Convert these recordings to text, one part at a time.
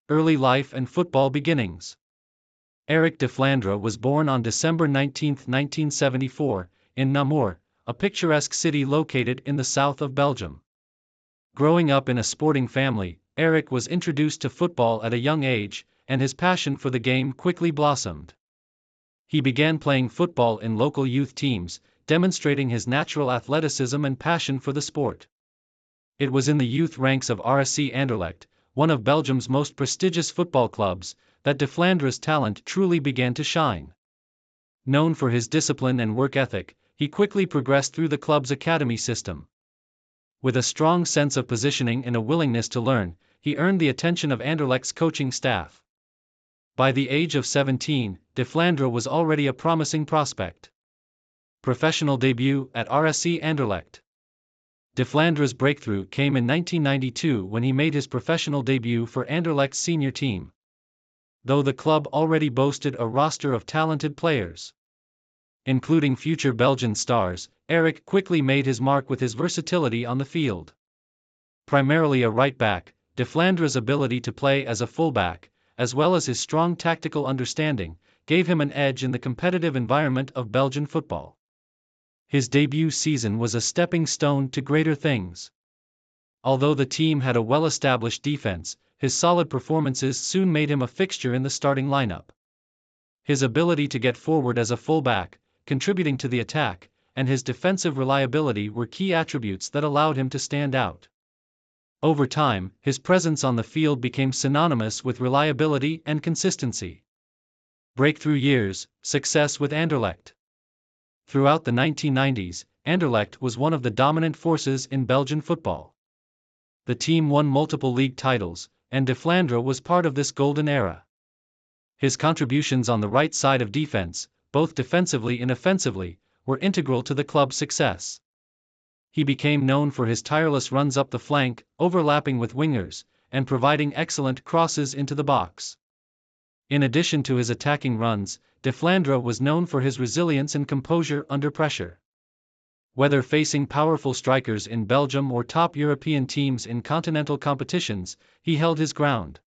Early life and football beginnings. Eric de Flandre was born on December 19, 1974, in Namur, a picturesque city located in the south of Belgium. Growing up in a sporting family, Eric was introduced to football at a young age, and his passion for the game quickly blossomed. He began playing football in local youth teams, demonstrating his natural athleticism and passion for the sport. It was in the youth ranks of RSC Anderlecht, one of Belgium's most prestigious football clubs, that de Flandre's talent truly began to shine. Known for his discipline and work ethic, he quickly progressed through the club's academy system. With a strong sense of positioning and a willingness to learn, he earned the attention of Anderlecht's coaching staff. By the age of 17, de Flandre was already a promising prospect. Professional debut at RSC Anderlecht. De Flandre's breakthrough came in 1992 when he made his professional debut for Anderlecht's senior team. Though the club already boasted a roster of talented players, including future Belgian stars, Eric quickly made his mark with his versatility on the field. Primarily a right back, de Flandre's ability to play as a fullback, as well as his strong tactical understanding, gave him an edge in the competitive environment of Belgian football. His debut season was a stepping stone to greater things. Although the team had a well-established defense, his solid performances soon made him a fixture in the starting lineup. His ability to get forward as a fullback, contributing to the attack, and his defensive reliability were key attributes that allowed him to stand out. Over time, his presence on the field became synonymous with reliability and consistency. Breakthrough years, success with Anderlecht. Throughout the 1990s, Anderlecht was one of the dominant forces in Belgian football. The team won multiple league titles, and de Flandre was part of this golden era. His contributions on the right side of defense, both defensively and offensively, were integral to the club's success. He became known for his tireless runs up the flank, overlapping with wingers, and providing excellent crosses into the box. In addition to his attacking runs, de Flandre was known for his resilience and composure under pressure. Whether facing powerful strikers in Belgium or top European teams in continental competitions, he held his ground.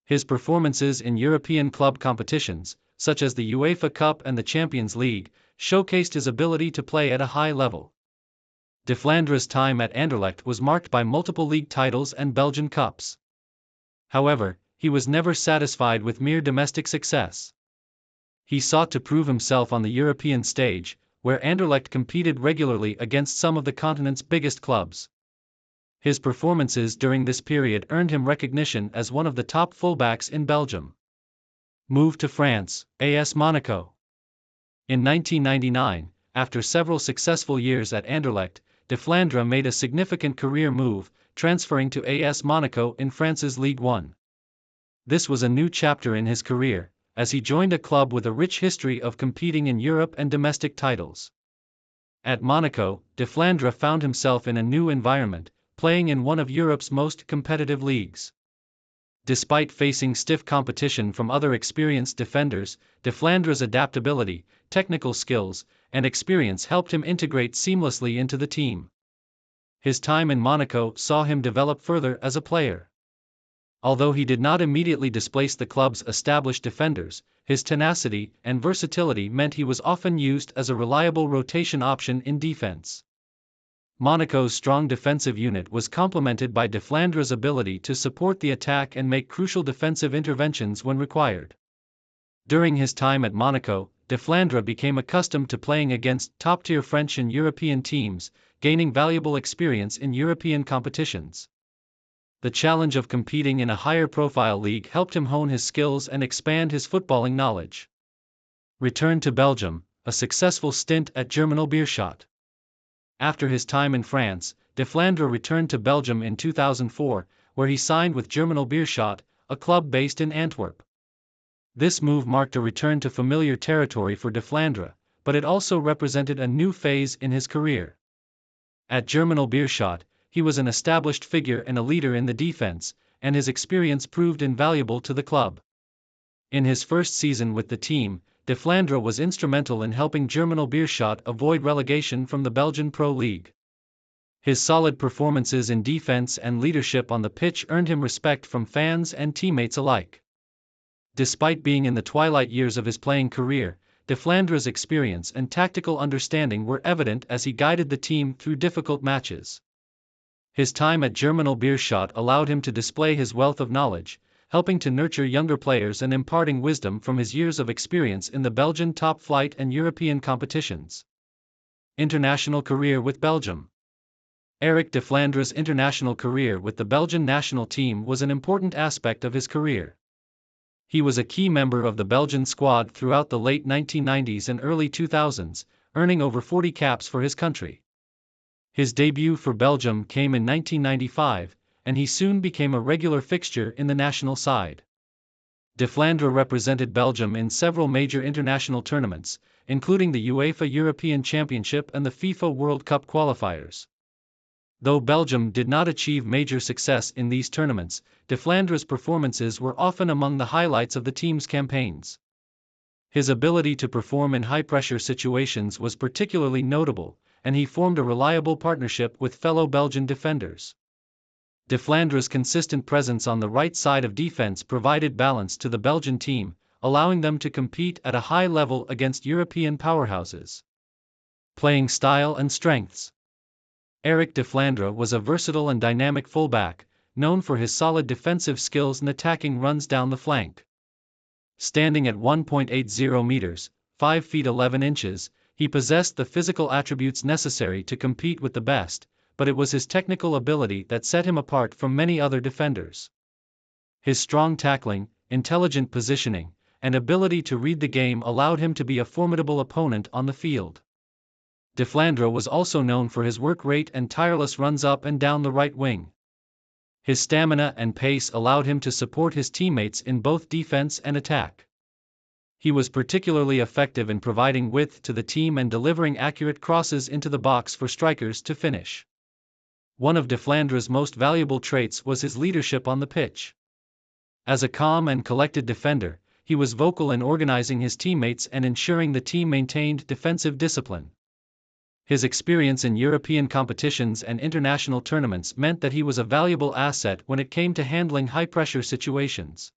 His performances in European club competitions, such as the UEFA Cup and the Champions League, showcased his ability to play at a high level. De Flandre's time at Anderlecht was marked by multiple league titles and Belgian Cups. However, he was never satisfied with mere domestic success. He sought to prove himself on the European stage, where Anderlecht competed regularly against some of the continent's biggest clubs. His performances during this period earned him recognition as one of the top fullbacks in Belgium. Move to France, AS Monaco. In 1999, after several successful years at Anderlecht, de Flandre made a significant career move, transferring to AS Monaco in France's Ligue 1. This was a new chapter in his career, as he joined a club with a rich history of competing in Europe and domestic titles. At Monaco, de Flandre found himself in a new environment, playing in one of Europe's most competitive leagues. Despite facing stiff competition from other experienced defenders, de Flandre's adaptability, technical skills, and experience helped him integrate seamlessly into the team. His time in Monaco saw him develop further as a player. Although he did not immediately displace the club's established defenders, his tenacity and versatility meant he was often used as a reliable rotation option in defense. Monaco's strong defensive unit was complemented by de Flandre's ability to support the attack and make crucial defensive interventions when required. During his time at Monaco, de Flandre became accustomed to playing against top-tier French and European teams, gaining valuable experience in European competitions. The challenge of competing in a higher-profile league helped him hone his skills and expand his footballing knowledge. Return to Belgium, a successful stint at Germinal Beerschot. After his time in France, de Flandre returned to Belgium in 2004, where he signed with Germinal Beerschot, a club based in Antwerp. This move marked a return to familiar territory for de Flandre, but it also represented a new phase in his career. At Germinal Beerschot, he was an established figure and a leader in the defense, and his experience proved invaluable to the club. In his first season with the team, de Flandre was instrumental in helping Germinal Beerschot avoid relegation from the Belgian Pro League. His solid performances in defense and leadership on the pitch earned him respect from fans and teammates alike. Despite being in the twilight years of his playing career, Deflandra's experience and tactical understanding were evident as he guided the team through difficult matches. His time at Germinal Beerschot allowed him to display his wealth of knowledge, helping to nurture younger players and imparting wisdom from his years of experience in the Belgian top flight and European competitions. International career with Belgium. Eric Deflandra's international career with the Belgian national team was an important aspect of his career. He was a key member of the Belgian squad throughout the late 1990s and early 2000s, earning over 40 caps for his country. His debut for Belgium came in 1995, and he soon became a regular fixture in the national side. Deflandre represented Belgium in several major international tournaments, including the UEFA European Championship and the FIFA World Cup qualifiers. Though Belgium did not achieve major success in these tournaments, Deflandra's performances were often among the highlights of the team's campaigns. His ability to perform in high-pressure situations was particularly notable, and he formed a reliable partnership with fellow Belgian defenders. Deflandra's consistent presence on the right side of defense provided balance to the Belgian team, allowing them to compete at a high level against European powerhouses. Playing style and strengths. Eric Deflandre was a versatile and dynamic fullback, known for his solid defensive skills and attacking runs down the flank. Standing at 1.80 meters, 5 feet 11 inches, he possessed the physical attributes necessary to compete with the best, but it was his technical ability that set him apart from many other defenders. His strong tackling, intelligent positioning, and ability to read the game allowed him to be a formidable opponent on the field. Deflandre was also known for his work rate and tireless runs up and down the right wing. His stamina and pace allowed him to support his teammates in both defense and attack. He was particularly effective in providing width to the team and delivering accurate crosses into the box for strikers to finish. One of Deflandre's most valuable traits was his leadership on the pitch. As a calm and collected defender, he was vocal in organizing his teammates and ensuring the team maintained defensive discipline. His experience in European competitions and international tournaments meant that he was a valuable asset when it came to handling high-pressure situations.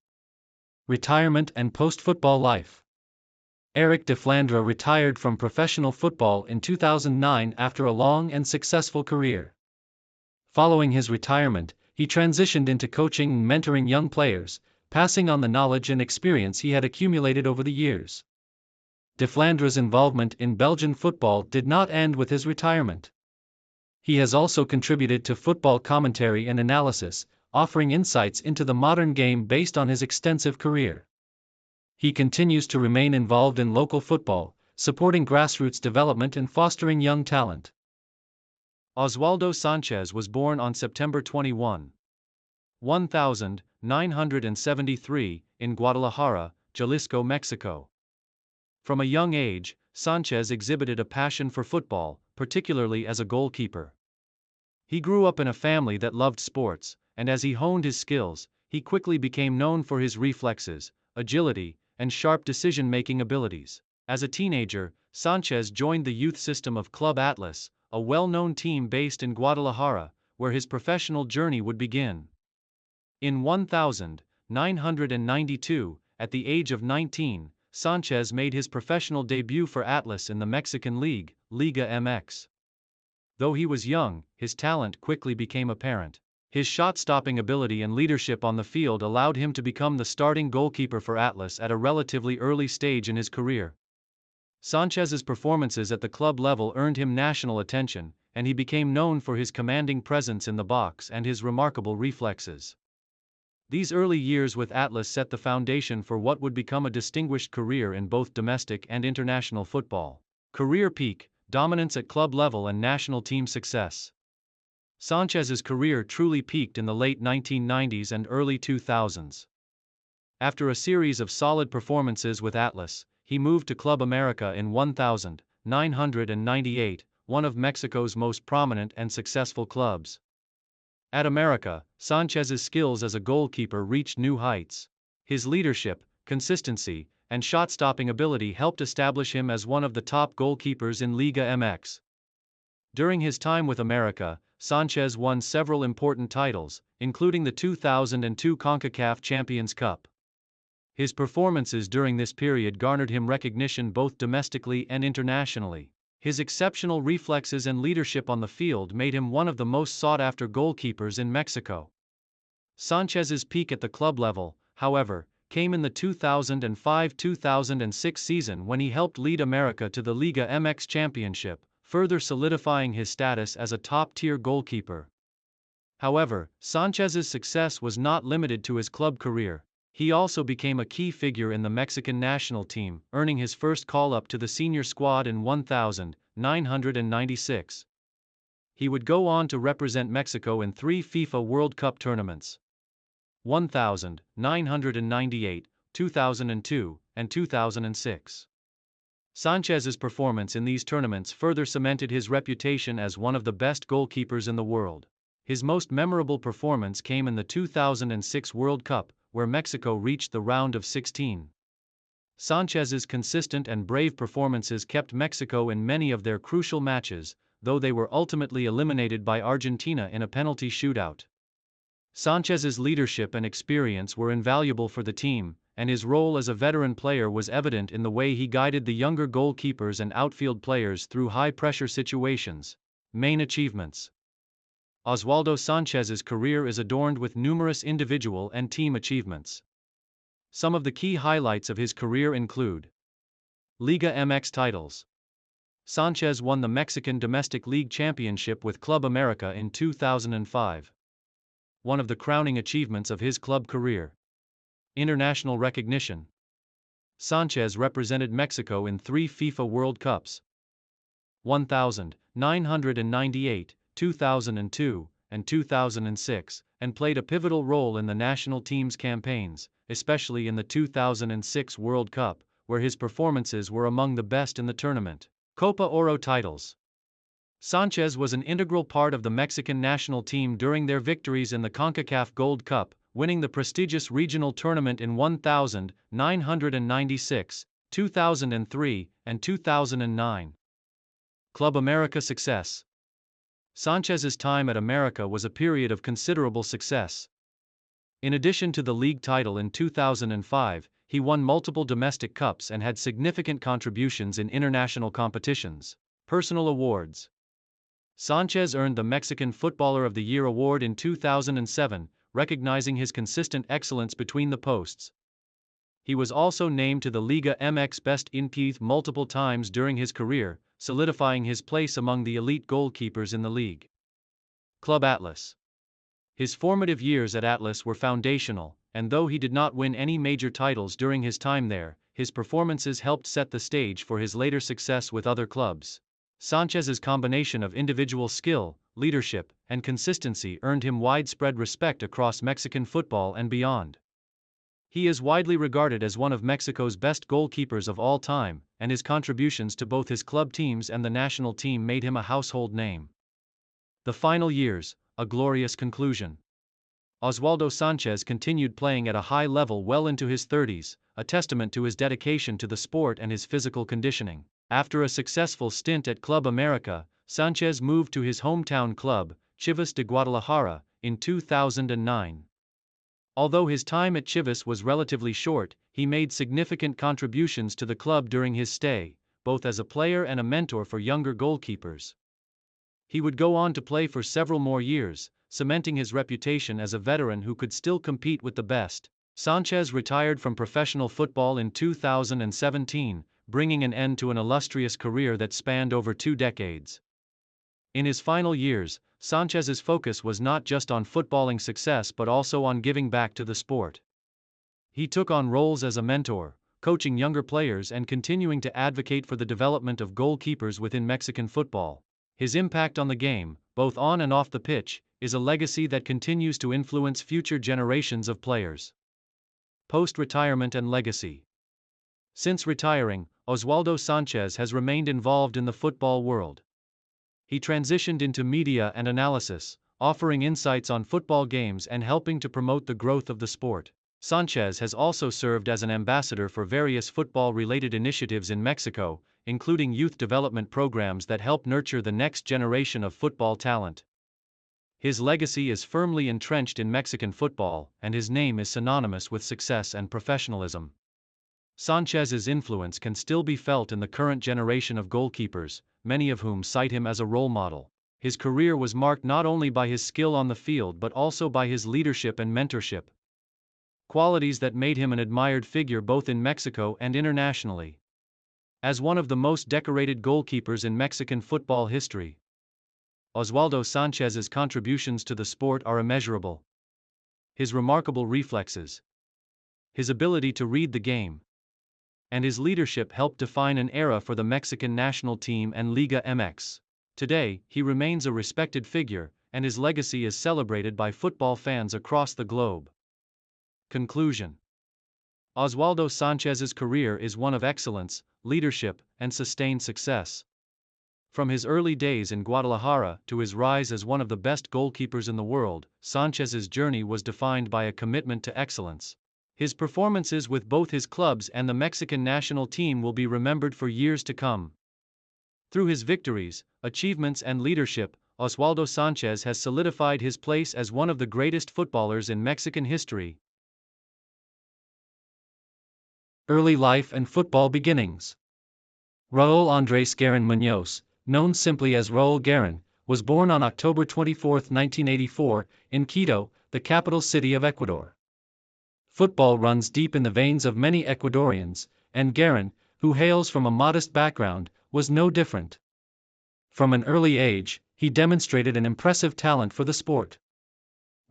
Retirement and post-football life. Eric Deflandre retired from professional football in 2009 after a long and successful career. Following his retirement, he transitioned into coaching and mentoring young players, passing on the knowledge and experience he had accumulated over the years. Deflandre's involvement in Belgian football did not end with his retirement. He has also contributed to football commentary and analysis, offering insights into the modern game based on his extensive career. He continues to remain involved in local football, supporting grassroots development and fostering young talent. Oswaldo Sanchez was born on September 21, 1973, in Guadalajara, Jalisco, Mexico. From a young age, Sanchez exhibited a passion for football, particularly as a goalkeeper. He grew up in a family that loved sports, and as he honed his skills, he quickly became known for his reflexes, agility, and sharp decision-making abilities. As a teenager, Sanchez joined the youth system of Club Atlas, a well-known team based in Guadalajara, where his professional journey would begin. In 1992, at the age of 19, Sanchez made his professional debut for Atlas in the Mexican League, Liga MX. Though he was young, his talent quickly became apparent. His shot-stopping ability and leadership on the field allowed him to become the starting goalkeeper for Atlas at a relatively early stage in his career. Sanchez's performances at the club level earned him national attention, and he became known for his commanding presence in the box and his remarkable reflexes. These early years with Atlas set the foundation for what would become a distinguished career in both domestic and international football. Career peak, dominance at club level and national team success. Sanchez's career truly peaked in the late 1990s and early 2000s. After a series of solid performances with Atlas, he moved to Club America in 1998, one of Mexico's most prominent and successful clubs. At America, Sanchez's skills as a goalkeeper reached new heights. His leadership, consistency, and shot-stopping ability helped establish him as one of the top goalkeepers in Liga MX. During his time with America, Sanchez won several important titles, including the 2002 CONCACAF Champions Cup. His performances during this period garnered him recognition both domestically and internationally. His exceptional reflexes and leadership on the field made him one of the most sought-after goalkeepers in Mexico. Sanchez's peak at the club level, however, came in the 2005-2006 season when he helped lead America to the Liga MX Championship, further solidifying his status as a top-tier goalkeeper. However, Sanchez's success was not limited to his club career. He also became a key figure in the Mexican national team, earning his first call-up to the senior squad in 1996. He would go on to represent Mexico in 3 FIFA World Cup tournaments: 1998, 2002, and 2006. Sanchez's performance in these tournaments further cemented his reputation as one of the best goalkeepers in the world. His most memorable performance came in the 2006 World Cup, where Mexico reached the round of 16. Sanchez's consistent and brave performances kept Mexico in many of their crucial matches, though they were ultimately eliminated by Argentina in a penalty shootout. Sanchez's leadership and experience were invaluable for the team, and his role as a veteran player was evident in the way he guided the younger goalkeepers and outfield players through high-pressure situations. Main achievements: Oswaldo Sanchez's career is adorned with numerous individual and team achievements. Some of the key highlights of his career include: Liga MX titles. Sanchez won the Mexican Domestic League Championship with Club America in 2005. One of the crowning achievements of his club career. International recognition. Sanchez represented Mexico in 3 FIFA World Cups: 1998, 2002, and 2006, and played a pivotal role in the national team's campaigns, especially in the 2006 World Cup, where his performances were among the best in the tournament. Copa Oro titles. Sanchez was an integral part of the Mexican national team during their victories in the CONCACAF Gold Cup, winning the prestigious regional tournament in 1996, 2003, and 2009. Club America success. Sanchez's time at America was a period of considerable success. In addition to the league title in 2005, he won multiple domestic cups and had significant contributions in international competitions. Personal awards. Sanchez earned the Mexican Footballer of the Year award in 2007, recognizing his consistent excellence between the posts. He was also named to the Liga MX Best in Peace multiple times during his career, solidifying his place among the elite goalkeepers in the league. Club Atlas. His formative years at Atlas were foundational, and though he did not win any major titles during his time there, his performances helped set the stage for his later success with other clubs. Sanchez's combination of individual skill, leadership, and consistency earned him widespread respect across Mexican football and beyond. He is widely regarded as one of Mexico's best goalkeepers of all time, and his contributions to both his club teams and the national team made him a household name. The final years, a glorious conclusion. Oswaldo Sanchez continued playing at a high level well into his 30s, a testament to his dedication to the sport and his physical conditioning. After a successful stint at Club America, Sanchez moved to his hometown club, Chivas de Guadalajara, in 2009. Although his time at Chivas was relatively short, he made significant contributions to the club during his stay, both as a player and a mentor for younger goalkeepers. He would go on to play for several more years, cementing his reputation as a veteran who could still compete with the best. Sanchez retired from professional football in 2017, bringing an end to an illustrious career that spanned over 2 decades. In his final years, Sanchez's focus was not just on footballing success but also on giving back to the sport. He took on roles as a mentor, coaching younger players and continuing to advocate for the development of goalkeepers within Mexican football. His impact on the game, both on and off the pitch, is a legacy that continues to influence future generations of players. Post-retirement and legacy. Since retiring, Oswaldo Sanchez has remained involved in the football world. He transitioned into media and analysis, offering insights on football games and helping to promote the growth of the sport. Sanchez has also served as an ambassador for various football-related initiatives in Mexico, including youth development programs that help nurture the next generation of football talent. His legacy is firmly entrenched in Mexican football, and his name is synonymous with success and professionalism. Sanchez's influence can still be felt in the current generation of goalkeepers, many of whom cite him as a role model. His career was marked not only by his skill on the field but also by his leadership and mentorship, qualities that made him an admired figure both in Mexico and internationally. As one of the most decorated goalkeepers in Mexican football history, Oswaldo Sanchez's contributions to the sport are immeasurable. His remarkable reflexes, his ability to read the game, and his leadership helped define an era for the Mexican national team and Liga MX. Today, he remains a respected figure, and his legacy is celebrated by football fans across the globe. Conclusion: Oswaldo Sanchez's career is one of excellence, leadership, and sustained success. From his early days in Guadalajara to his rise as one of the best goalkeepers in the world, Sanchez's journey was defined by a commitment to excellence. His performances with both his clubs and the Mexican national team will be remembered for years to come. Through his victories, achievements, and leadership, Oswaldo Sanchez has solidified his place as one of the greatest footballers in Mexican history. Early life and football beginnings. Raul Andrés Guerin Muñoz, known simply as Raul Guerin, was born on October 24, 1984, in Quito, the capital city of Ecuador. Football runs deep in the veins of many Ecuadorians, and Guerin, who hails from a modest background, was no different. From an early age, he demonstrated an impressive talent for the sport.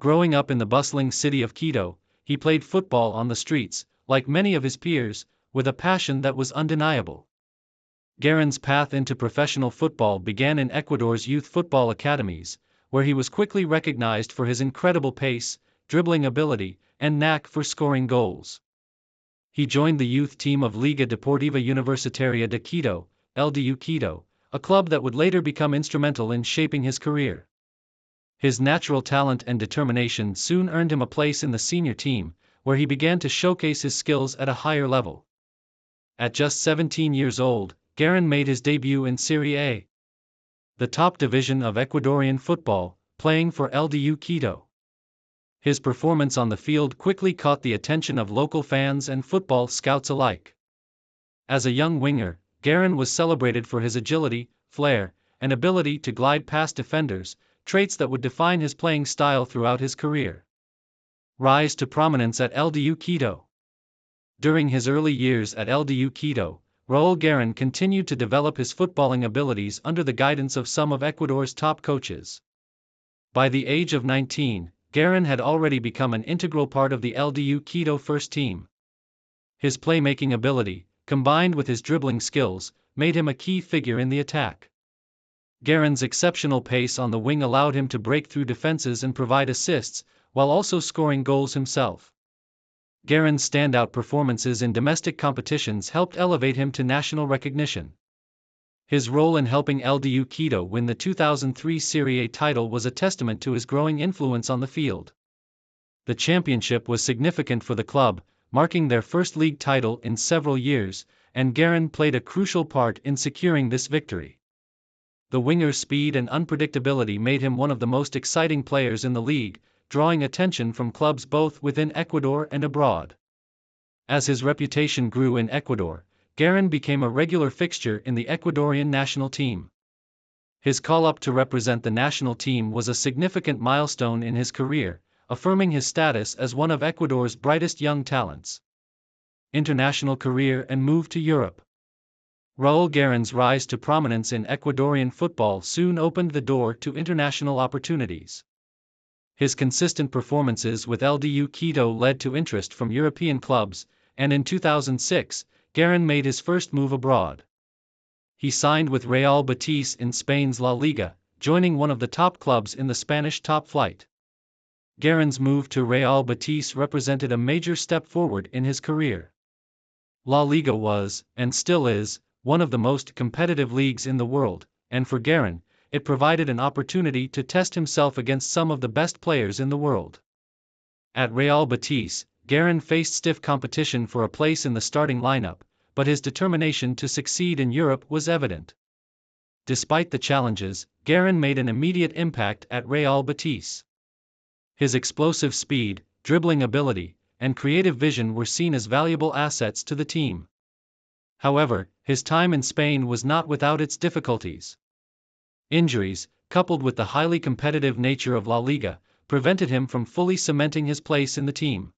Growing up in the bustling city of Quito, he played football on the streets, like many of his peers, with a passion that was undeniable. Guerin's path into professional football began in Ecuador's youth football academies, where he was quickly recognized for his incredible pace, dribbling ability, and knack for scoring goals. He joined the youth team of Liga Deportiva Universitaria de Quito, LDU Quito, a club that would later become instrumental in shaping his career. His natural talent and determination soon earned him a place in the senior team, where he began to showcase his skills at a higher level. At just 17 years old, Guerin made his debut in Serie A, the top division of Ecuadorian football, playing for LDU Quito. His performance on the field quickly caught the attention of local fans and football scouts alike. As a young winger, Guerin was celebrated for his agility, flair, and ability to glide past defenders, traits that would define his playing style throughout his career. Rise to prominence at LDU Quito. During his early years at LDU Quito, Raul Guerin continued to develop his footballing abilities under the guidance of some of Ecuador's top coaches. By the age of 19, Guerin had already become an integral part of the LDU Quito first team. His playmaking ability, combined with his dribbling skills, made him a key figure in the attack. Guerin's exceptional pace on the wing allowed him to break through defenses and provide assists, while also scoring goals himself. Guerin's standout performances in domestic competitions helped elevate him to national recognition. His role in helping LDU Quito win the 2003 Serie A title was a testament to his growing influence on the field. The championship was significant for the club, marking their first league title in several years, and Guerin played a crucial part in securing this victory. The winger's speed and unpredictability made him one of the most exciting players in the league, drawing attention from clubs both within Ecuador and abroad. As his reputation grew in Ecuador, Guerin became a regular fixture in the Ecuadorian national team. His call-up to represent the national team was a significant milestone in his career, affirming his status as one of Ecuador's brightest young talents. International career and move to Europe. Raul Guerin's rise to prominence in Ecuadorian football soon opened the door to international opportunities. His consistent performances with LDU Quito led to interest from European clubs, and in 2006, Guerin made his first move abroad. He signed with Real Betis in Spain's La Liga, joining one of the top clubs in the Spanish top flight. Guerin's move to Real Betis represented a major step forward in his career. La Liga was, and still is, one of the most competitive leagues in the world, and for Guerin, it provided an opportunity to test himself against some of the best players in the world. At Real Betis, Guerin faced stiff competition for a place in the starting lineup, but his determination to succeed in Europe was evident. Despite the challenges, Guerin made an immediate impact at Real Betis. His explosive speed, dribbling ability, and creative vision were seen as valuable assets to the team. However, his time in Spain was not without its difficulties. Injuries, coupled with the highly competitive nature of La Liga, prevented him from fully cementing his place in the team.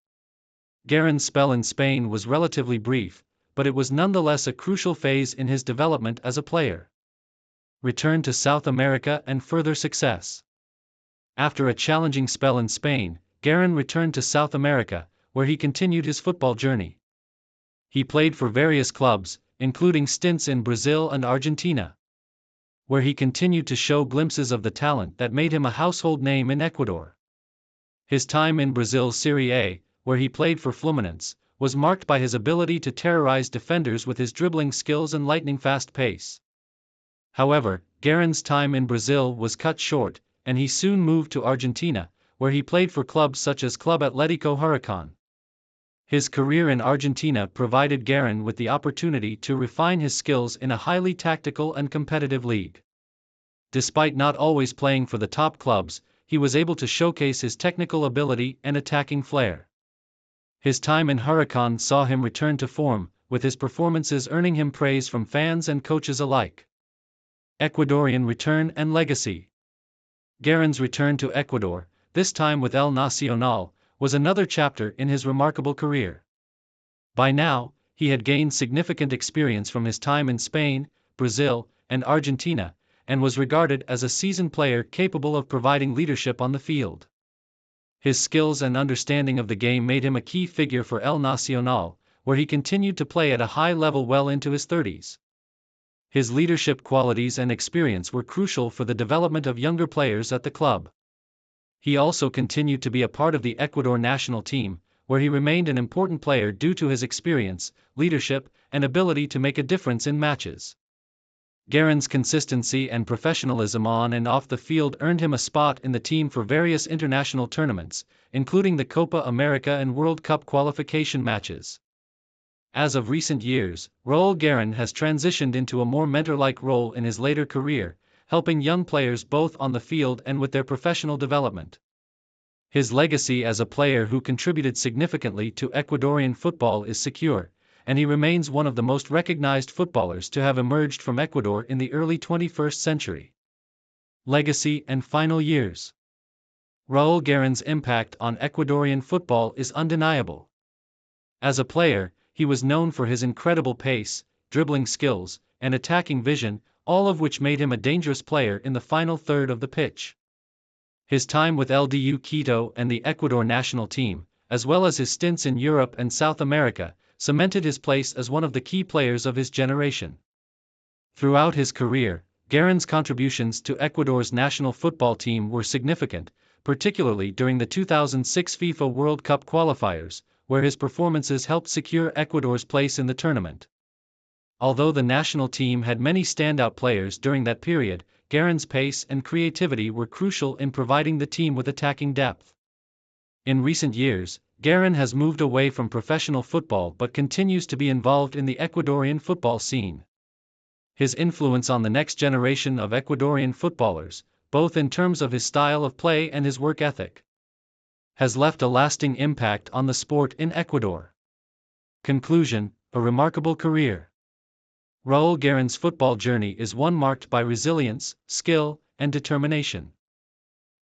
Guerin's spell in Spain was relatively brief, but it was nonetheless a crucial phase in his development as a player. Return to South America and further success. After a challenging spell in Spain, Guerin returned to South America, where he continued his football journey. He played for various clubs, including stints in Brazil and Argentina, where he continued to show glimpses of the talent that made him a household name in Ecuador. His time in Brazil's Serie A, where he played for Fluminense, was marked by his ability to terrorize defenders with his dribbling skills and lightning-fast pace. However, Guerin's time in Brazil was cut short, and he soon moved to Argentina, where he played for clubs such as Club Atlético Huracán. His career in Argentina provided Guerin with the opportunity to refine his skills in a highly tactical and competitive league. Despite not always playing for the top clubs, he was able to showcase his technical ability and attacking flair. His time in Huracán saw him return to form, with his performances earning him praise from fans and coaches alike. Ecuadorian return and legacy. Guerin's return to Ecuador, this time with El Nacional, was another chapter in his remarkable career. By now, he had gained significant experience from his time in Spain, Brazil, and Argentina, and was regarded as a seasoned player capable of providing leadership on the field. His skills and understanding of the game made him a key figure for El Nacional, where he continued to play at a high level well into his 30s. His leadership qualities and experience were crucial for the development of younger players at the club. He also continued to be a part of the Ecuador national team, where he remained an important player due to his experience, leadership, and ability to make a difference in matches. Guerin's consistency and professionalism on and off the field earned him a spot in the team for various international tournaments, including the Copa America and World Cup qualification matches. As of recent years, Raúl Guerin has transitioned into a more mentor-like role in his later career, helping young players both on the field and with their professional development. His legacy as a player who contributed significantly to Ecuadorian football is secure, and he remains one of the most recognized footballers to have emerged from Ecuador in the early 21st century. Legacy and final years. Raúl Guerin's impact on Ecuadorian football is undeniable. As a player, he was known for his incredible pace, dribbling skills, and attacking vision, all of which made him a dangerous player in the final third of the pitch. His time with LDU Quito and the Ecuador national team, as well as his stints in Europe and South America, cemented his place as one of the key players of his generation. Throughout his career, Guerin's contributions to Ecuador's national football team were significant, particularly during the 2006 FIFA World Cup qualifiers, where his performances helped secure Ecuador's place in the tournament. Although the national team had many standout players during that period, Guerin's pace and creativity were crucial in providing the team with attacking depth. In recent years, Guerin has moved away from professional football but continues to be involved in the Ecuadorian football scene. His influence on the next generation of Ecuadorian footballers, both in terms of his style of play and his work ethic, has left a lasting impact on the sport in Ecuador. Conclusion: a remarkable career. Raúl Guerin's football journey is one marked by resilience, skill, and determination.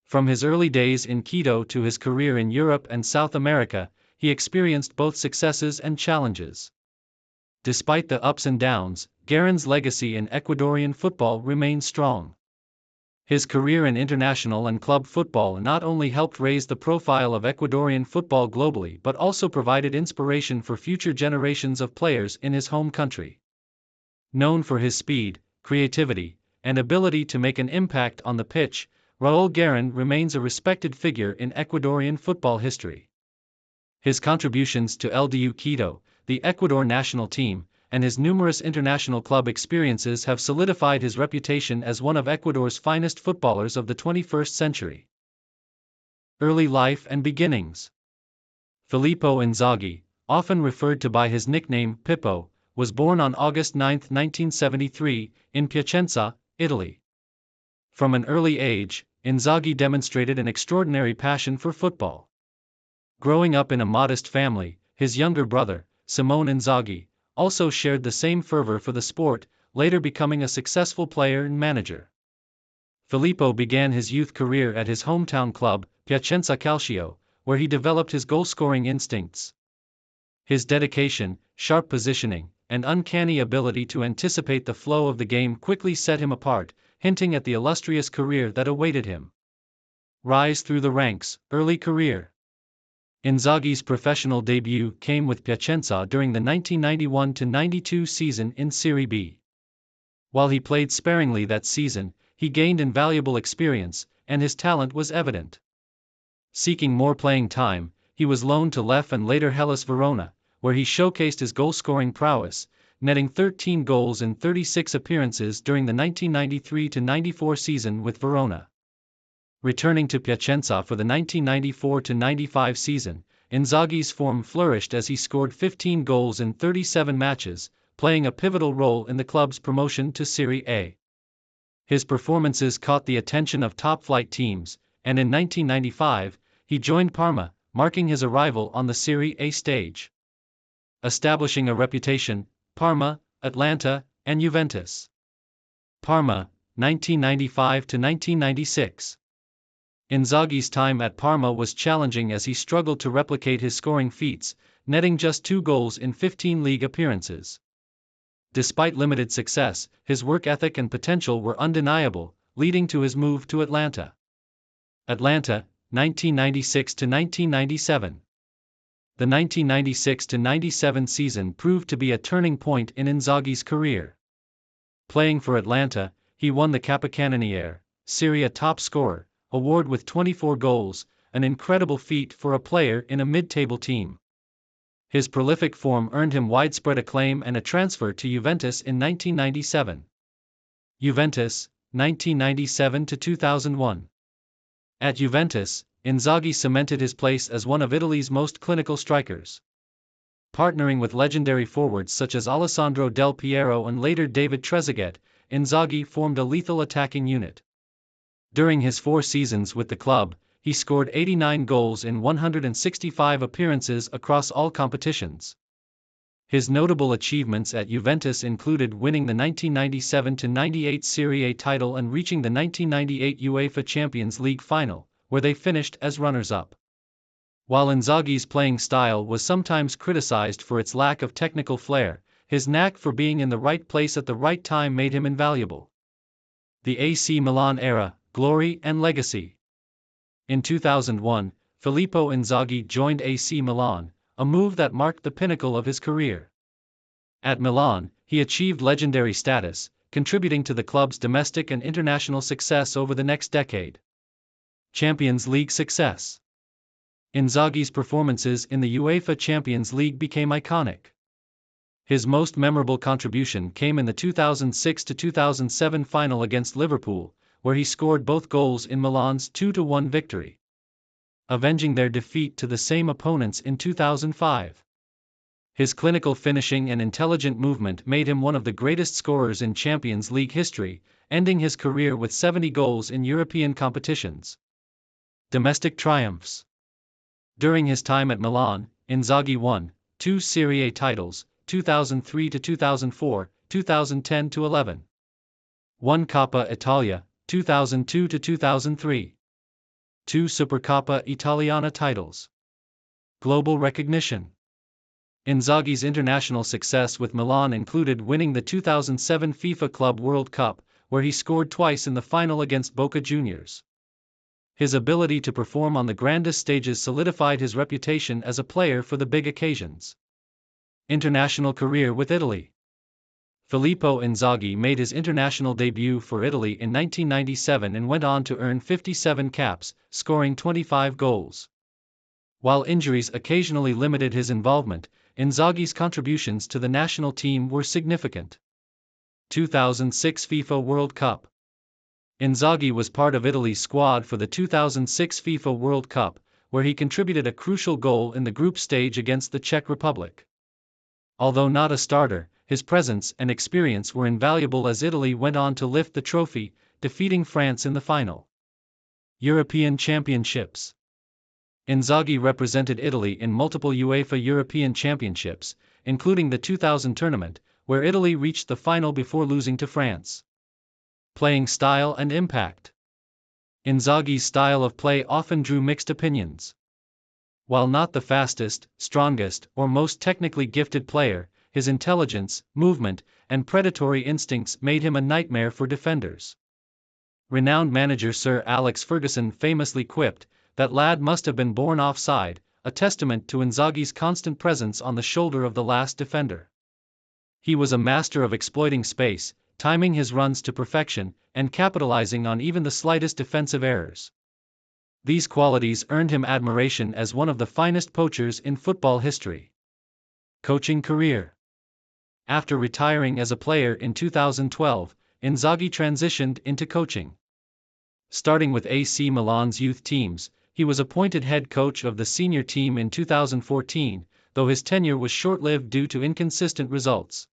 From his early days in Quito to his career in Europe and South America, he experienced both successes and challenges. Despite the ups and downs, Guerin's legacy in Ecuadorian football remains strong. His career in international and club football not only helped raise the profile of Ecuadorian football globally but also provided inspiration for future generations of players in his home country. Known for his speed, creativity, and ability to make an impact on the pitch, Raúl Guerin remains a respected figure in Ecuadorian football history. His contributions to LDU Quito, the Ecuador national team, and his numerous international club experiences have solidified his reputation as one of Ecuador's finest footballers of the 21st century. Early life and beginnings. Filippo Inzaghi, often referred to by his nickname Pippo, was born on August 9, 1973, in Piacenza, Italy. From an early age, Inzaghi demonstrated an extraordinary passion for football. Growing up in a modest family, his younger brother, Simone Inzaghi, also shared the same fervor for the sport, later becoming a successful player and manager. Filippo began his youth career at his hometown club, Piacenza Calcio, where he developed his goal-scoring instincts. His dedication, sharp positioning, and uncanny ability to anticipate the flow of the game quickly set him apart, hinting at the illustrious career that awaited him. Rise through the ranks, early career. Inzaghi's professional debut came with Piacenza during the 1991-92 season in Serie B. While he played sparingly that season, he gained invaluable experience, and his talent was evident. Seeking more playing time, he was loaned to Lef and later Hellas Verona, where he showcased his goal-scoring prowess, netting 13 goals in 36 appearances during the 1993-94 season with Verona. Returning to Piacenza for the 1994-95 season, Inzaghi's form flourished as he scored 15 goals in 37 matches, playing a pivotal role in the club's promotion to Serie A. His performances caught the attention of top-flight teams, and in 1995, he joined Parma, marking his arrival on the Serie A stage. Establishing a reputation, Parma, Atalanta, and Juventus. Parma, 1995-1996. Inzaghi's time at Parma was challenging as he struggled to replicate his scoring feats, netting just 2 goals in 15 league appearances. Despite limited success, his work ethic and potential were undeniable, leading to his move to Atalanta. Atalanta, 1996-1997. The 1996-97 season proved to be a turning point in Inzaghi's career. Playing for Atalanta, he won the Capocannoniere, Serie A top scorer award with 24 goals, an incredible feat for a player in a mid-table team. His prolific form earned him widespread acclaim and a transfer to Juventus in 1997. Juventus, 1997-2001. At Juventus, Inzaghi cemented his place as one of Italy's most clinical strikers. Partnering with legendary forwards such as Alessandro Del Piero and later David Trezeguet, Inzaghi formed a lethal attacking unit. During his 4 seasons with the club, he scored 89 goals in 165 appearances across all competitions. His notable achievements at Juventus included winning the 1997-98 Serie A title and reaching the 1998 UEFA Champions League final, where they finished as runners-up. While Inzaghi's playing style was sometimes criticized for its lack of technical flair, his knack for being in the right place at the right time made him invaluable. The AC Milan era, glory and legacy. In 2001, Filippo Inzaghi joined AC Milan, a move that marked the pinnacle of his career. At Milan, he achieved legendary status, contributing to the club's domestic and international success over the next decade. Champions League success. Inzaghi's performances in the UEFA Champions League became iconic. His most memorable contribution came in the 2006-2007 final against Liverpool, where he scored both goals in Milan's 2-1 victory, avenging their defeat to the same opponents in 2005. His clinical finishing and intelligent movement made him one of the greatest scorers in Champions League history, ending his career with 70 goals in European competitions. Domestic triumphs. During his time at Milan, Inzaghi won 2 Serie A titles, 2003-2004, 2010-11. 1 Coppa Italia, 2002-2003. 2 Supercoppa Italiana titles. Global recognition. Inzaghi's international success with Milan included winning the 2007 FIFA Club World Cup, where he scored twice in the final against Boca Juniors. His ability to perform on the grandest stages solidified his reputation as a player for the big occasions. International career with Italy. Filippo Inzaghi made his international debut for Italy in 1997 and went on to earn 57 caps, scoring 25 goals. While injuries occasionally limited his involvement, Inzaghi's contributions to the national team were significant. 2006 FIFA World Cup. Inzaghi was part of Italy's squad for the 2006 FIFA World Cup, where he contributed a crucial goal in the group stage against the Czech Republic. Although not a starter, his presence and experience were invaluable as Italy went on to lift the trophy, defeating France in the final. European Championships. Inzaghi represented Italy in multiple UEFA European Championships, including the 2000 tournament, where Italy reached the final before losing to France. Playing style and impact. Inzaghi's style of play often drew mixed opinions. While not the fastest, strongest, or most technically gifted player, his intelligence, movement, and predatory instincts made him a nightmare for defenders. Renowned manager Sir Alex Ferguson famously quipped, "That lad must have been born offside," a testament to Inzaghi's constant presence on the shoulder of the last defender. He was a master of exploiting space, timing his runs to perfection, and capitalizing on even the slightest defensive errors. These qualities earned him admiration as one of the finest poachers in football history. Coaching career. After retiring as a player in 2012, Inzaghi transitioned into coaching. Starting with AC Milan's youth teams, he was appointed head coach of the senior team in 2014, though his tenure was short-lived due to inconsistent results.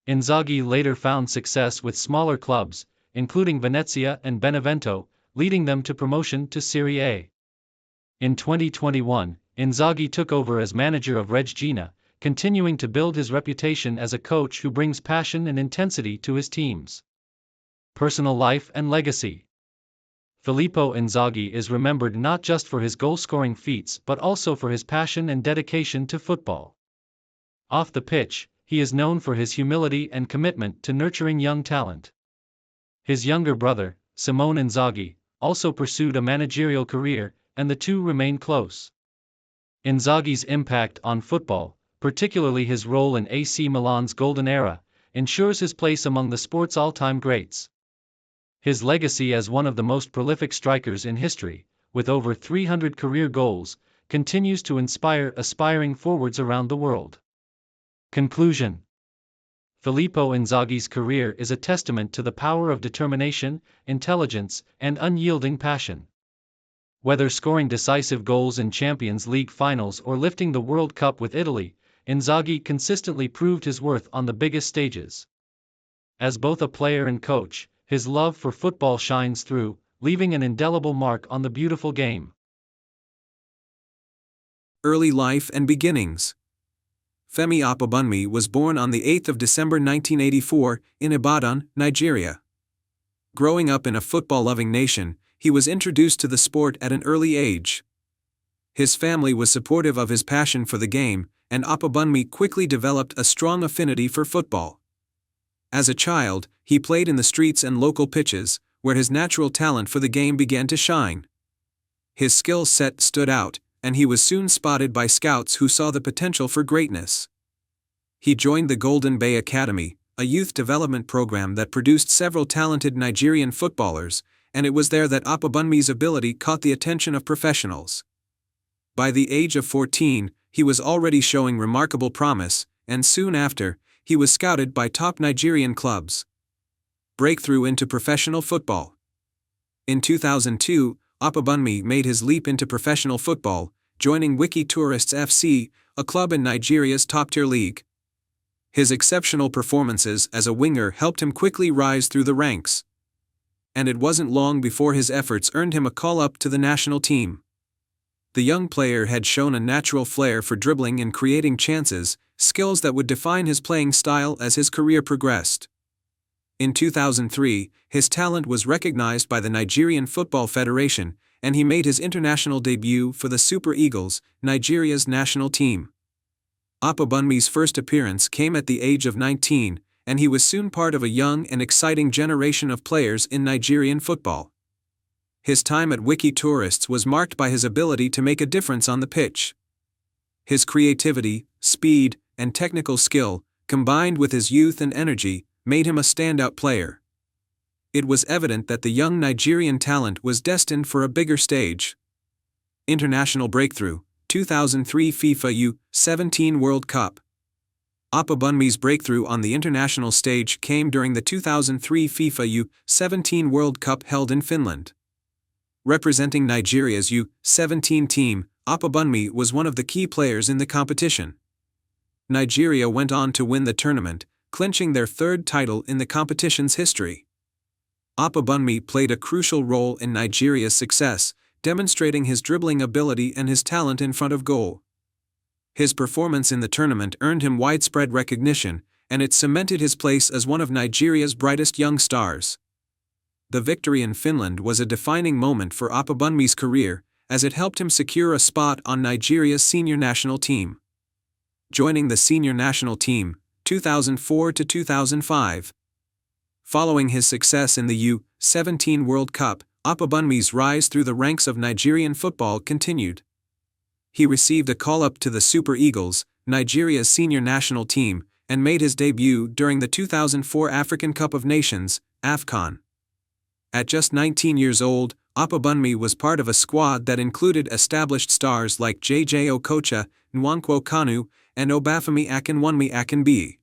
Inzaghi later found success with smaller clubs, including Venezia and Benevento, leading them to promotion to Serie A. In 2021, Inzaghi took over as manager of Reggina, continuing to build his reputation as a coach who brings passion and intensity to his teams. Personal life and legacy. Filippo Inzaghi is remembered not just for his goal-scoring feats but also for his passion and dedication to football. Off the pitch, he is known for his humility and commitment to nurturing young talent. His younger brother, Simone Inzaghi, also pursued a managerial career, and the two remain close. Inzaghi's impact on football, particularly his role in AC Milan's golden era, ensures his place among the sport's all-time greats. His legacy as one of the most prolific strikers in history, with over 300 career goals, continues to inspire aspiring forwards around the world. Conclusion. Filippo Inzaghi's career is a testament to the power of determination, intelligence, and unyielding passion. Whether scoring decisive goals in Champions League finals or lifting the World Cup with Italy, Inzaghi consistently proved his worth on the biggest stages. As both a player and coach, his love for football shines through, leaving an indelible mark on the beautiful game. Early life and beginnings. Femi Opabunmi was born on the 8th of December 1984 in Ibadan, Nigeria. Growing up in a football-loving nation, he was introduced to the sport at an early age. His family was supportive of his passion for the game, and Opabunmi quickly developed a strong affinity for football. As a child, he played in the streets and local pitches, where his natural talent for the game began to shine. His skill set stood out, and he was soon spotted by scouts who saw the potential for greatness. He joined the Golden Bay Academy, a youth development program that produced several talented Nigerian footballers, and it was there that Opabunmi's ability caught the attention of professionals. By the age of 14, he was already showing remarkable promise, and soon after, he was scouted by top Nigerian clubs. Breakthrough into professional football. In 2002, Opabunmi made his leap into professional football, joining Wiki Tourists FC, a club in Nigeria's top-tier league. His exceptional performances as a winger helped him quickly rise through the ranks. And it wasn't long before his efforts earned him a call-up to the national team. The young player had shown a natural flair for dribbling and creating chances, skills that would define his playing style as his career progressed. In 2003, his talent was recognized by the Nigerian Football Federation, and he made his international debut for the Super Eagles, Nigeria's national team. Opabunmi's first appearance came at the age of 19, and he was soon part of a young and exciting generation of players in Nigerian football. His time at Wiki Tourists was marked by his ability to make a difference on the pitch. His creativity, speed, and technical skill, combined with his youth and energy, made him a standout player. It was evident that the young Nigerian talent was destined for a bigger stage. International breakthrough, 2003 FIFA U17 World Cup. Opabunmi's breakthrough on the international stage came during the 2003 FIFA U17 World Cup held in Finland. Representing Nigeria's U17 team, Opabunmi was one of the key players in the competition. Nigeria went on to win the tournament, clinching their third title in the competition's history. Opabunmi played a crucial role in Nigeria's success, demonstrating his dribbling ability and his talent in front of goal. His performance in the tournament earned him widespread recognition, and it cemented his place as one of Nigeria's brightest young stars. The victory in Finland was a defining moment for Opabunmi's career, as it helped him secure a spot on Nigeria's senior national team. Joining the senior national team, 2004 to 2005. Following his success in the U-17 World Cup, Opabunmi's rise through the ranks of Nigerian football continued. He received a call-up to the Super Eagles, Nigeria's senior national team, and made his debut during the 2004 African Cup of Nations, AFCON. At just 19 years old, Opabunmi was part of a squad that included established stars like J.J. Okocha, Nwankwo Kanu, and Obafemi Akinwunmi Akinbi.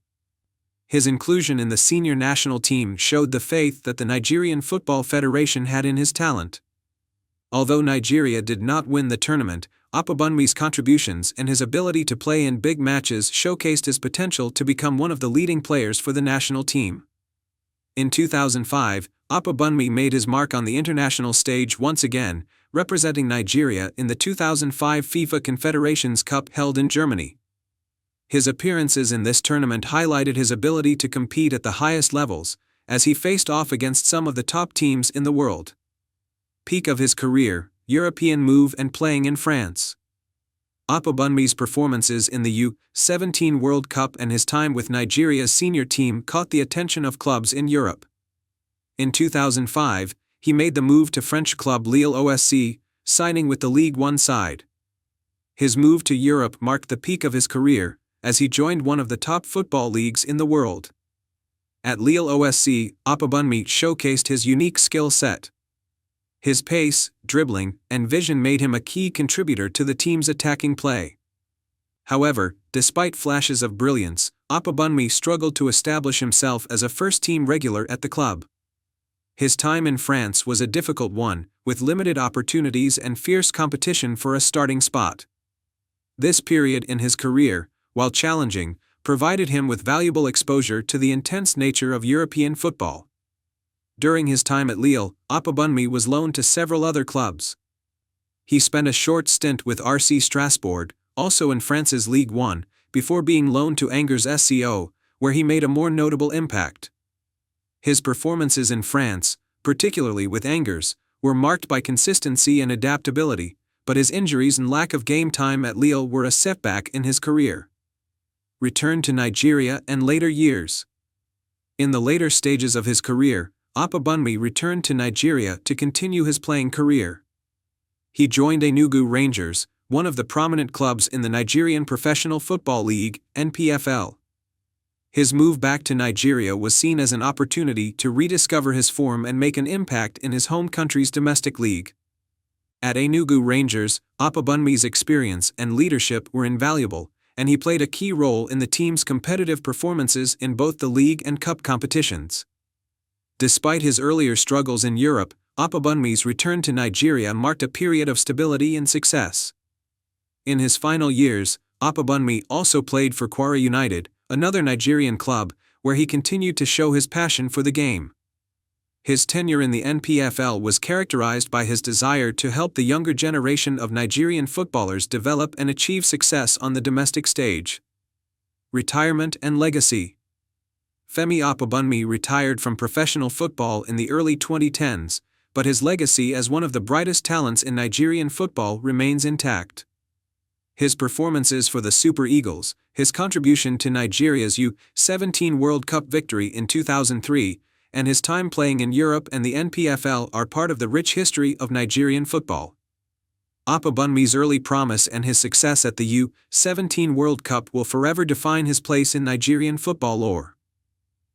His inclusion in the senior national team showed the faith that the Nigerian Football Federation had in his talent. Although Nigeria did not win the tournament, Opabunmi's contributions and his ability to play in big matches showcased his potential to become one of the leading players for the national team. In 2005, Opabunmi made his mark on the international stage once again, representing Nigeria in the 2005 FIFA Confederations Cup held in Germany. His appearances in this tournament highlighted his ability to compete at the highest levels, as he faced off against some of the top teams in the world. Peak of his career, European move and playing in France. Opabunmi's performances in the U-17 World Cup and his time with Nigeria's senior team caught the attention of clubs in Europe. In 2005, he made the move to French club Lille OSC, signing with the Ligue 1 side. His move to Europe marked the peak of his career, as he joined one of the top football leagues in the world. At Lille OSC, Opabunmi showcased his unique skill set. His pace, dribbling, and vision made him a key contributor to the team's attacking play. However, despite flashes of brilliance, Opabunmi struggled to establish himself as a first-team regular at the club. His time in France was a difficult one, with limited opportunities and fierce competition for a starting spot. This period in his career, while challenging, provided him with valuable exposure to the intense nature of European football. During his time at Lille, Opabunmi was loaned to several other clubs. He spent a short stint with RC Strasbourg, also in France's Ligue 1, before being loaned to Angers SCO, where he made a more notable impact. His performances in France, particularly with Angers, were marked by consistency and adaptability, but his injuries and lack of game time at Lille were a setback in his career. Returned to Nigeria and later years. In the later stages of his career, Opabunmi returned to Nigeria to continue his playing career. He joined Enugu Rangers, one of the prominent clubs in the Nigerian Professional Football League, NPFL. His move back to Nigeria was seen as an opportunity to rediscover his form and make an impact in his home country's domestic league. At Enugu Rangers, Opabunmi's experience and leadership were invaluable, and he played a key role in the team's competitive performances in both the league and cup competitions. Despite his earlier struggles in Europe, Opabunmi's return to Nigeria marked a period of stability and success. In his final years, Opabunmi also played for Kwara United, another Nigerian club, where he continued to show his passion for the game. His tenure in the NPFL was characterized by his desire to help the younger generation of Nigerian footballers develop and achieve success on the domestic stage. Retirement and legacy. Femi Opabunmi retired from professional football in the early 2010s, but his legacy as one of the brightest talents in Nigerian football remains intact. His performances for the Super Eagles, his contribution to Nigeria's U-17 World Cup victory in 2003, and his time playing in Europe and the NPFL are part of the rich history of Nigerian football. Opabunmi's early promise and his success at the U-17 World Cup will forever define his place in Nigerian football lore.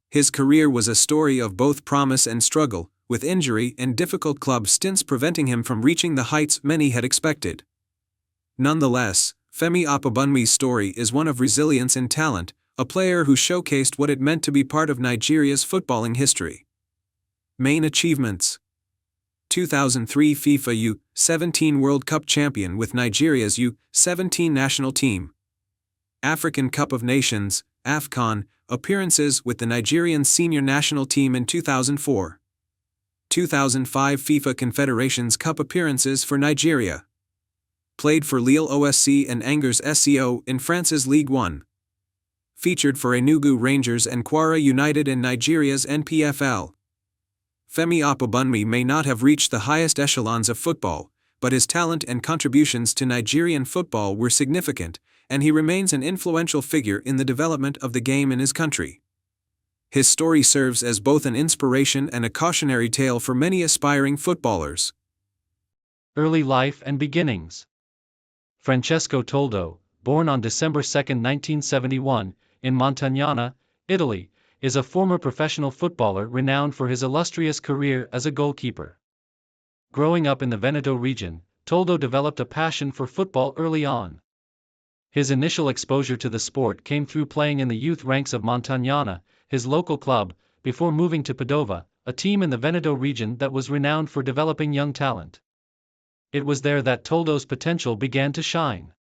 His career was a story of both promise and struggle, with injury and difficult club stints preventing him from reaching the heights many had expected. Nonetheless, Femi Opabunmi's story is one of resilience and talent, a player who showcased what it meant to be part of Nigeria's footballing history. Main achievements: 2003 FIFA U-17 World Cup champion with Nigeria's U-17 national team. African Cup of Nations, AFCON, appearances with the Nigerian senior national team in 2004. 2005 FIFA Confederations Cup appearances for Nigeria. Played for Lille OSC and Angers SCO in France's Ligue 1. Featured for Enugu Rangers and Kwara United in Nigeria's NPFL. Femi Opabunmi may not have reached the highest echelons of football, but his talent and contributions to Nigerian football were significant, and he remains an influential figure in the development of the game in his country. His story serves as both an inspiration and a cautionary tale for many aspiring footballers. Early life and beginnings. Francesco Toldo, born on December 2, 1971, in Montagnana, Italy, is a former professional footballer renowned for his illustrious career as a goalkeeper. Growing up in the Veneto region, Toldo developed a passion for football early on. His initial exposure to the sport came through playing in the youth ranks of Montagnana, his local club, before moving to Padova, a team in the Veneto region that was renowned for developing young talent. It was there that Toldo's potential began to shine.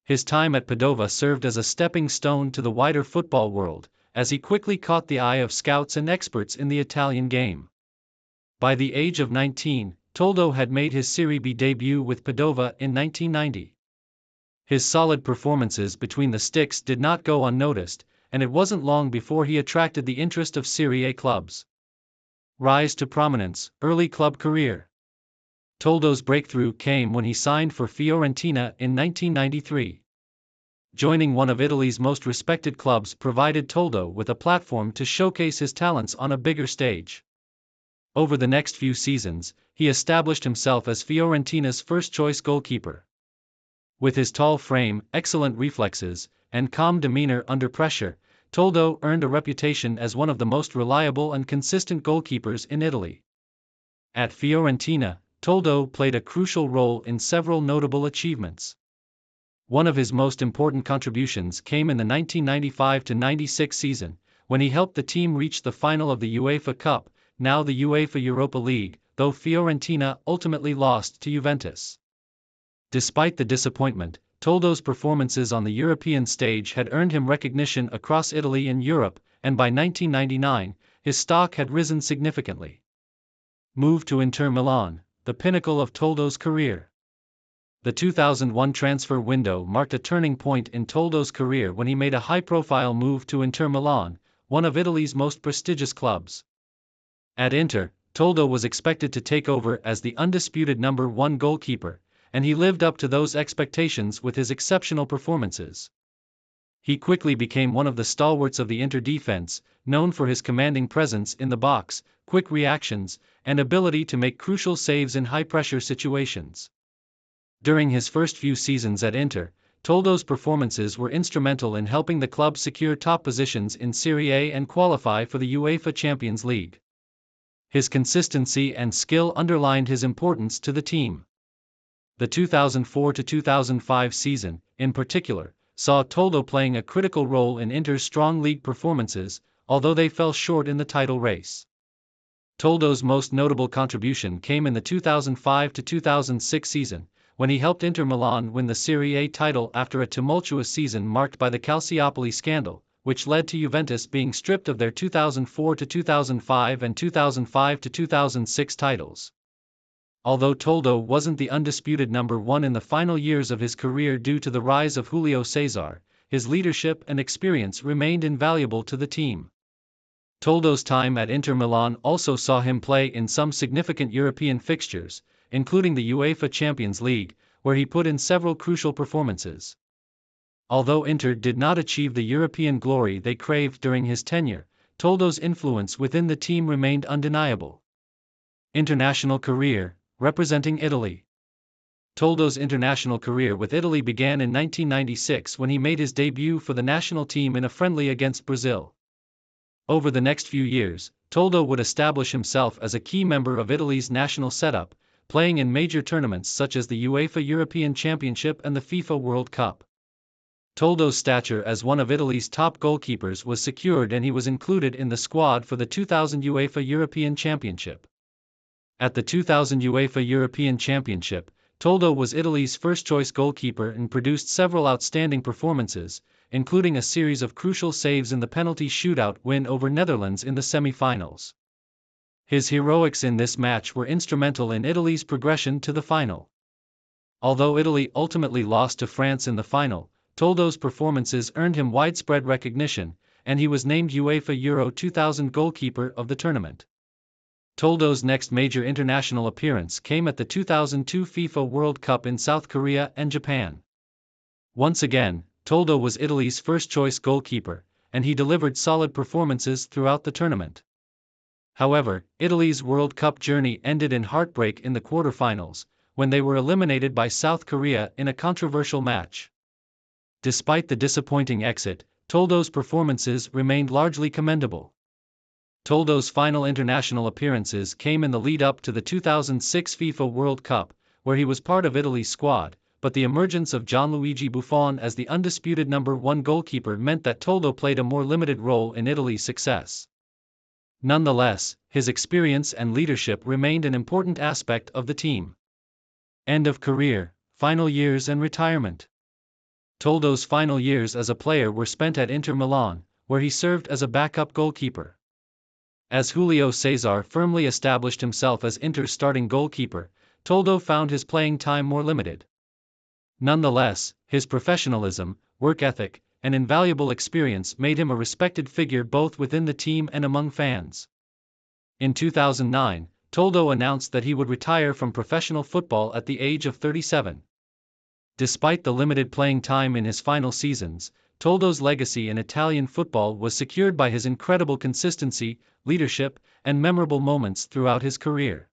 His time at Padova served as a stepping stone to the wider football world, as he quickly caught the eye of scouts and experts in the Italian game. By the age of 19, Toldo had made his Serie B debut with Padova in 1990. His solid performances between the sticks did not go unnoticed, and it wasn't long before he attracted the interest of Serie A clubs. Rise to prominence, early club career. Toldo's breakthrough came when he signed for Fiorentina in 1993. Joining one of Italy's most respected clubs provided Toldo with a platform to showcase his talents on a bigger stage. Over the next few seasons, he established himself as Fiorentina's first-choice goalkeeper. With his tall frame, excellent reflexes, and calm demeanor under pressure, Toldo earned a reputation as one of the most reliable and consistent goalkeepers in Italy. At Fiorentina, Toldo played a crucial role in several notable achievements. One of his most important contributions came in the 1995-96 season, when he helped the team reach the final of the UEFA Cup, now the UEFA Europa League, though Fiorentina ultimately lost to Juventus. Despite the disappointment, Toldo's performances on the European stage had earned him recognition across Italy and Europe, and by 1999, his stock had risen significantly. Move to Inter Milan, the pinnacle of Toldo's career. The 2001 transfer window marked a turning point in Toldo's career when he made a high-profile move to Inter Milan, one of Italy's most prestigious clubs. At Inter, Toldo was expected to take over as the undisputed number one goalkeeper, and he lived up to those expectations with his exceptional performances. He quickly became one of the stalwarts of the Inter defense, known for his commanding presence in the box, quick reactions, and ability to make crucial saves in high-pressure situations. During his first few seasons at Inter, Toldo's performances were instrumental in helping the club secure top positions in Serie A and qualify for the UEFA Champions League. His consistency and skill underlined his importance to the team. The 2004-2005 season, in particular, saw Toldo playing a critical role in Inter's strong league performances, although they fell short in the title race. Toldo's most notable contribution came in the 2005-2006 season, when he helped Inter Milan win the Serie A title after a tumultuous season marked by the Calciopoli scandal, which led to Juventus being stripped of their 2004-2005 and 2005-2006 titles. Although Toldo wasn't the undisputed number one in the final years of his career due to the rise of Julio Cesar, his leadership and experience remained invaluable to the team. Toldo's time at Inter Milan also saw him play in some significant European fixtures, including the UEFA Champions League, where he put in several crucial performances. Although Inter did not achieve the European glory they craved during his tenure, Toldo's influence within the team remained undeniable. International career, representing Italy. Toldo's international career with Italy began in 1996 when he made his debut for the national team in a friendly against Brazil. Over the next few years, Toldo would establish himself as a key member of Italy's national setup, playing in major tournaments such as the UEFA European Championship and the FIFA World Cup. Toldo's stature as one of Italy's top goalkeepers was secured and he was included in the squad for the 2000 UEFA European Championship. At the 2000 UEFA European Championship, Toldo was Italy's first-choice goalkeeper and produced several outstanding performances, including a series of crucial saves in the penalty shootout win over Netherlands in the semi-finals. His heroics in this match were instrumental in Italy's progression to the final. Although Italy ultimately lost to France in the final, Toldo's performances earned him widespread recognition, and he was named UEFA Euro 2000 goalkeeper of the tournament. Toldo's next major international appearance came at the 2002 FIFA World Cup in South Korea and Japan. Once again, Toldo was Italy's first-choice goalkeeper, and he delivered solid performances throughout the tournament. However, Italy's World Cup journey ended in heartbreak in the quarterfinals, when they were eliminated by South Korea in a controversial match. Despite the disappointing exit, Toldo's performances remained largely commendable. Toldo's final international appearances came in the lead-up to the 2006 FIFA World Cup, where he was part of Italy's squad, but the emergence of Gianluigi Buffon as the undisputed number one goalkeeper meant that Toldo played a more limited role in Italy's success. Nonetheless, his experience and leadership remained an important aspect of the team. End of career, final years and retirement. Toldo's final years as a player were spent at Inter Milan, where he served as a backup goalkeeper. As Julio Cesar firmly established himself as Inter's starting goalkeeper, Toldo found his playing time more limited. Nonetheless, his professionalism, work ethic, and invaluable experience made him a respected figure both within the team and among fans. In 2009, Toldo announced that he would retire from professional football at the age of 37. Despite the limited playing time in his final seasons, Toldo's legacy in Italian football was secured by his incredible consistency, leadership, and memorable moments throughout his career.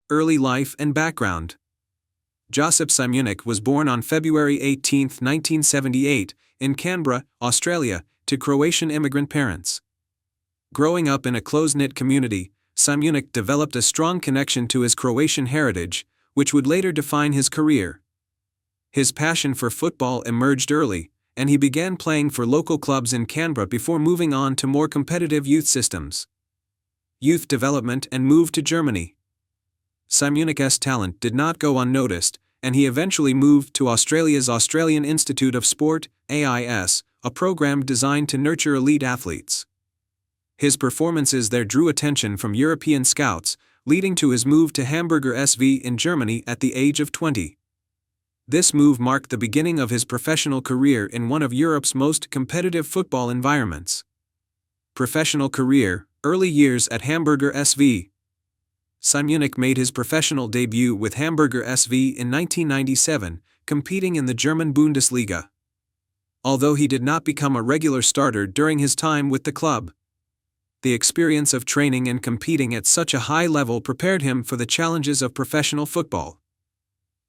Early life and background. Josip Simunik was born on February 18, 1978, in Canberra, Australia, to Croatian immigrant parents. Growing up in a close-knit community, Simunik developed a strong connection to his Croatian heritage, which would later define his career. His passion for football emerged early, and he began playing for local clubs in Canberra before moving on to more competitive youth systems, youth development, and moved to Germany. Simunik's talent did not go unnoticed, and he eventually moved to Australia's Australian Institute of Sport, AIS, a program designed to nurture elite athletes. His performances there drew attention from European scouts, leading to his move to Hamburger SV in Germany at the age of 20. This move marked the beginning of his professional career in one of Europe's most competitive football environments. Professional career, early years at Hamburger SV. Simunik made his professional debut with Hamburger SV in 1997, competing in the German Bundesliga. Although he did not become a regular starter during his time with the club, the experience of training and competing at such a high level prepared him for the challenges of professional football.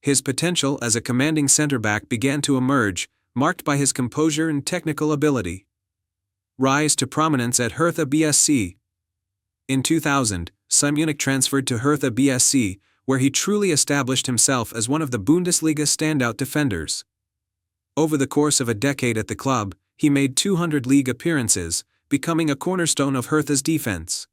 His potential as a commanding center-back began to emerge, marked by his composure and technical ability. Rise to prominence at Hertha BSC. In 2000, Simunik transferred to Hertha BSC, where he truly established himself as one of the Bundesliga standout defenders. Over the course of a decade at the club, he made 200 league appearances, becoming a cornerstone of Hertha's defense.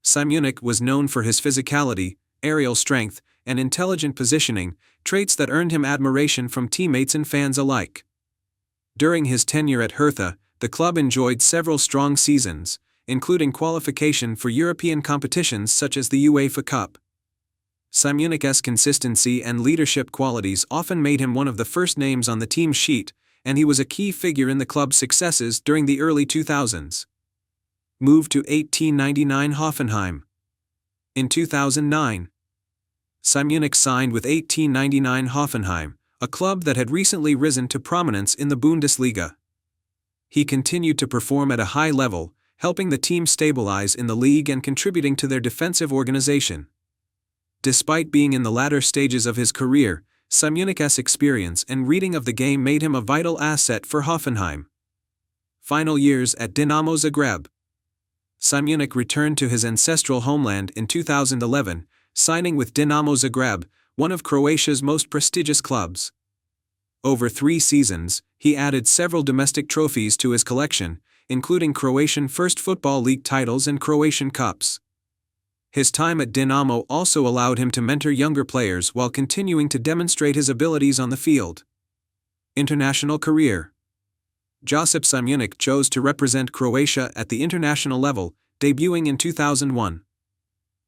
Simunik was known for his physicality, aerial strength, and intelligent positioning, traits that earned him admiration from teammates and fans alike. During his tenure at Hertha, the club enjoyed several strong seasons, including qualification for European competitions such as the UEFA Cup. Simunik's consistency and leadership qualities often made him one of the first names on the team sheet, and he was a key figure in the club's successes during the early 2000s. Moved to 1899 Hoffenheim. In 2009, Simunik signed with 1899 Hoffenheim, a club that had recently risen to prominence in the Bundesliga. He continued to perform at a high level, helping the team stabilize in the league and contributing to their defensive organization. Despite being in the latter stages of his career, Simunik's experience and reading of the game made him a vital asset for Hoffenheim. Final years at Dinamo Zagreb. Simunik returned to his ancestral homeland in 2011, signing with Dinamo Zagreb, one of Croatia's most prestigious clubs. Over 3 seasons, he added several domestic trophies to his collection, including Croatian First Football League titles and Croatian Cups. His time at Dinamo also allowed him to mentor younger players while continuing to demonstrate his abilities on the field. International career. Josip Simunic chose to represent Croatia at the international level, debuting in 2001.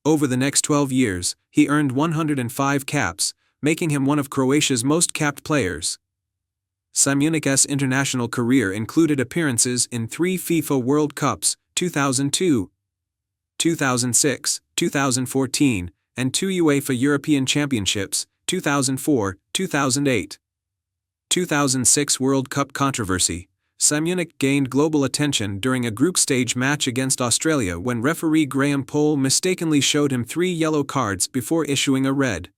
Over the next 12 years, he earned 105 caps, making him one of Croatia's most capped players. Simunic's international career included appearances in 3 FIFA World Cups, 2002, 2006, 2014, and 2 UEFA European Championships, 2004, 2008. 2006 World Cup controversy. Simunic gained global attention during a group stage match against Australia when referee Graham Poll mistakenly showed him 3 yellow cards before issuing a red.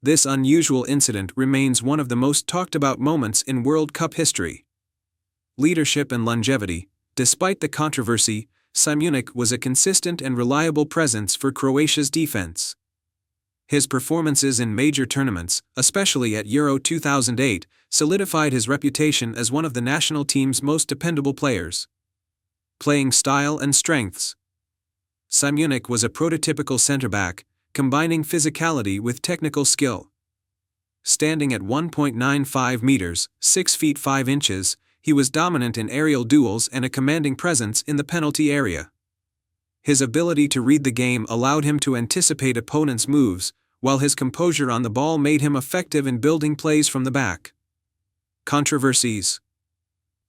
This unusual incident remains one of the most talked about moments in World Cup history. Leadership and longevity. Despite the controversy, Simunic was a consistent and reliable presence for Croatia's defense. His performances in major tournaments, especially at Euro 2008, solidified his reputation as one of the national team's most dependable players. Playing style and strengths. Simunic was a prototypical centre-back, combining physicality with technical skill. Standing at 1.95 meters, 6 feet 5 inches, he was dominant in aerial duels and a commanding presence in the penalty area. His ability to read the game allowed him to anticipate opponents' moves, while his composure on the ball made him effective in building plays from the back. Controversies.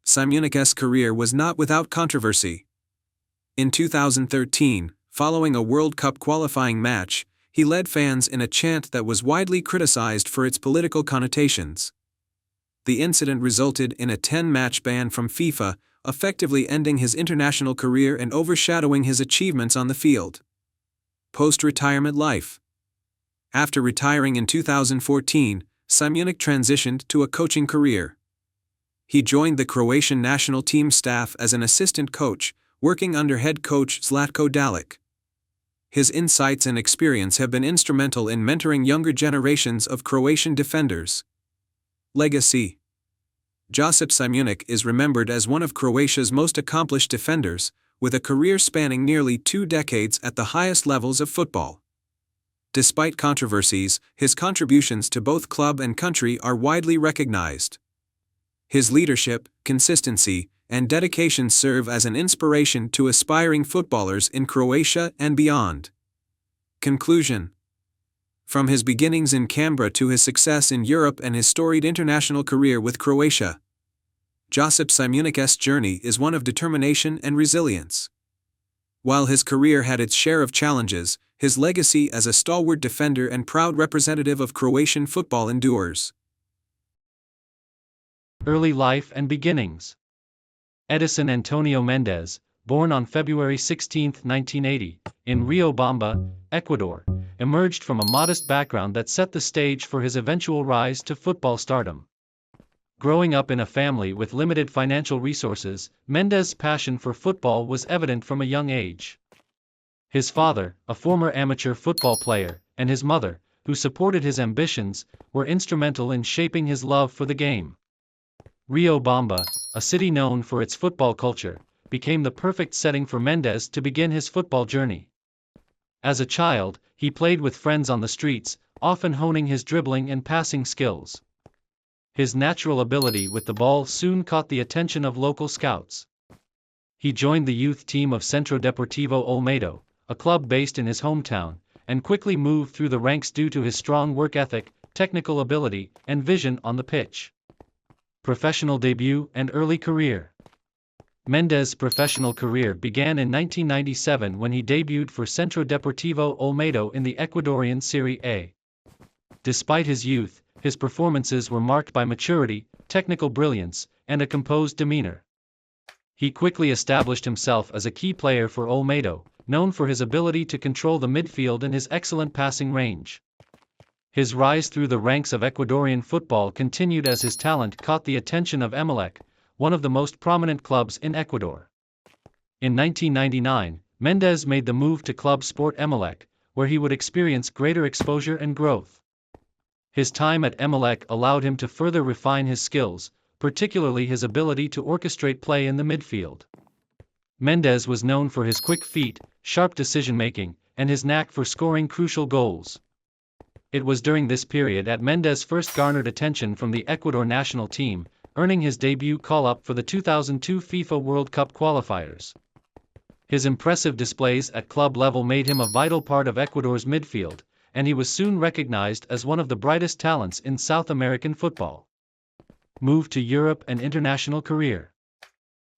Simunic's career was not without controversy. In 2013, following a World Cup qualifying match, he led fans in a chant that was widely criticized for its political connotations. The incident resulted in a 10-match ban from FIFA, effectively ending his international career and overshadowing his achievements on the field. Post-retirement life. After retiring in 2014, Simunic transitioned to a coaching career. He joined the Croatian national team staff as an assistant coach, working under head coach Zlatko Dalic. His insights and experience have been instrumental in mentoring younger generations of Croatian defenders. Legacy. Josip Simunic is remembered as one of Croatia's most accomplished defenders, with a career spanning nearly 2 decades at the highest levels of football. Despite controversies, his contributions to both club and country are widely recognized. His leadership, consistency, and dedication serve as an inspiration to aspiring footballers in Croatia and beyond. Conclusion. From his beginnings in Canberra to his success in Europe and his storied international career with Croatia, Josip Simunic's journey is one of determination and resilience. While his career had its share of challenges, his legacy as a stalwart defender and proud representative of Croatian football endures. Early life and beginnings. Edison Antonio Mendez, born on February 16, 1980, in Riobamba, Ecuador, emerged from a modest background that set the stage for his eventual rise to football stardom. Growing up in a family with limited financial resources, Mendez's passion for football was evident from a young age. His father, a former amateur football player, and his mother, who supported his ambitions, were instrumental in shaping his love for the game. Riobamba, a city known for its football culture, became the perfect setting for Mendez to begin his football journey. As a child, he played with friends on the streets, often honing his dribbling and passing skills. His natural ability with the ball soon caught the attention of local scouts. He joined the youth team of Centro Deportivo Olmedo, a club based in his hometown, and quickly moved through the ranks due to his strong work ethic, technical ability, and vision on the pitch. Professional debut and early career. Mendez's professional career began in 1997 when he debuted for Centro Deportivo Olmedo in the Ecuadorian Serie A. Despite his youth, his performances were marked by maturity, technical brilliance, and a composed demeanor. He quickly established himself as a key player for Olmedo, known for his ability to control the midfield and his excellent passing range. His rise through the ranks of Ecuadorian football continued as his talent caught the attention of Emelec, one of the most prominent clubs in Ecuador. In 1999, Mendez made the move to Club Sport Emelec, where he would experience greater exposure and growth. His time at Emelec allowed him to further refine his skills, particularly his ability to orchestrate play in the midfield. Mendez was known for his quick feet, sharp decision-making, and his knack for scoring crucial goals. It was during this period that Mendes first garnered attention from the Ecuador national team, earning his debut call-up for the 2002 FIFA World Cup qualifiers. His impressive displays at club level made him a vital part of Ecuador's midfield, and he was soon recognized as one of the brightest talents in South American football. Move to Europe and international career.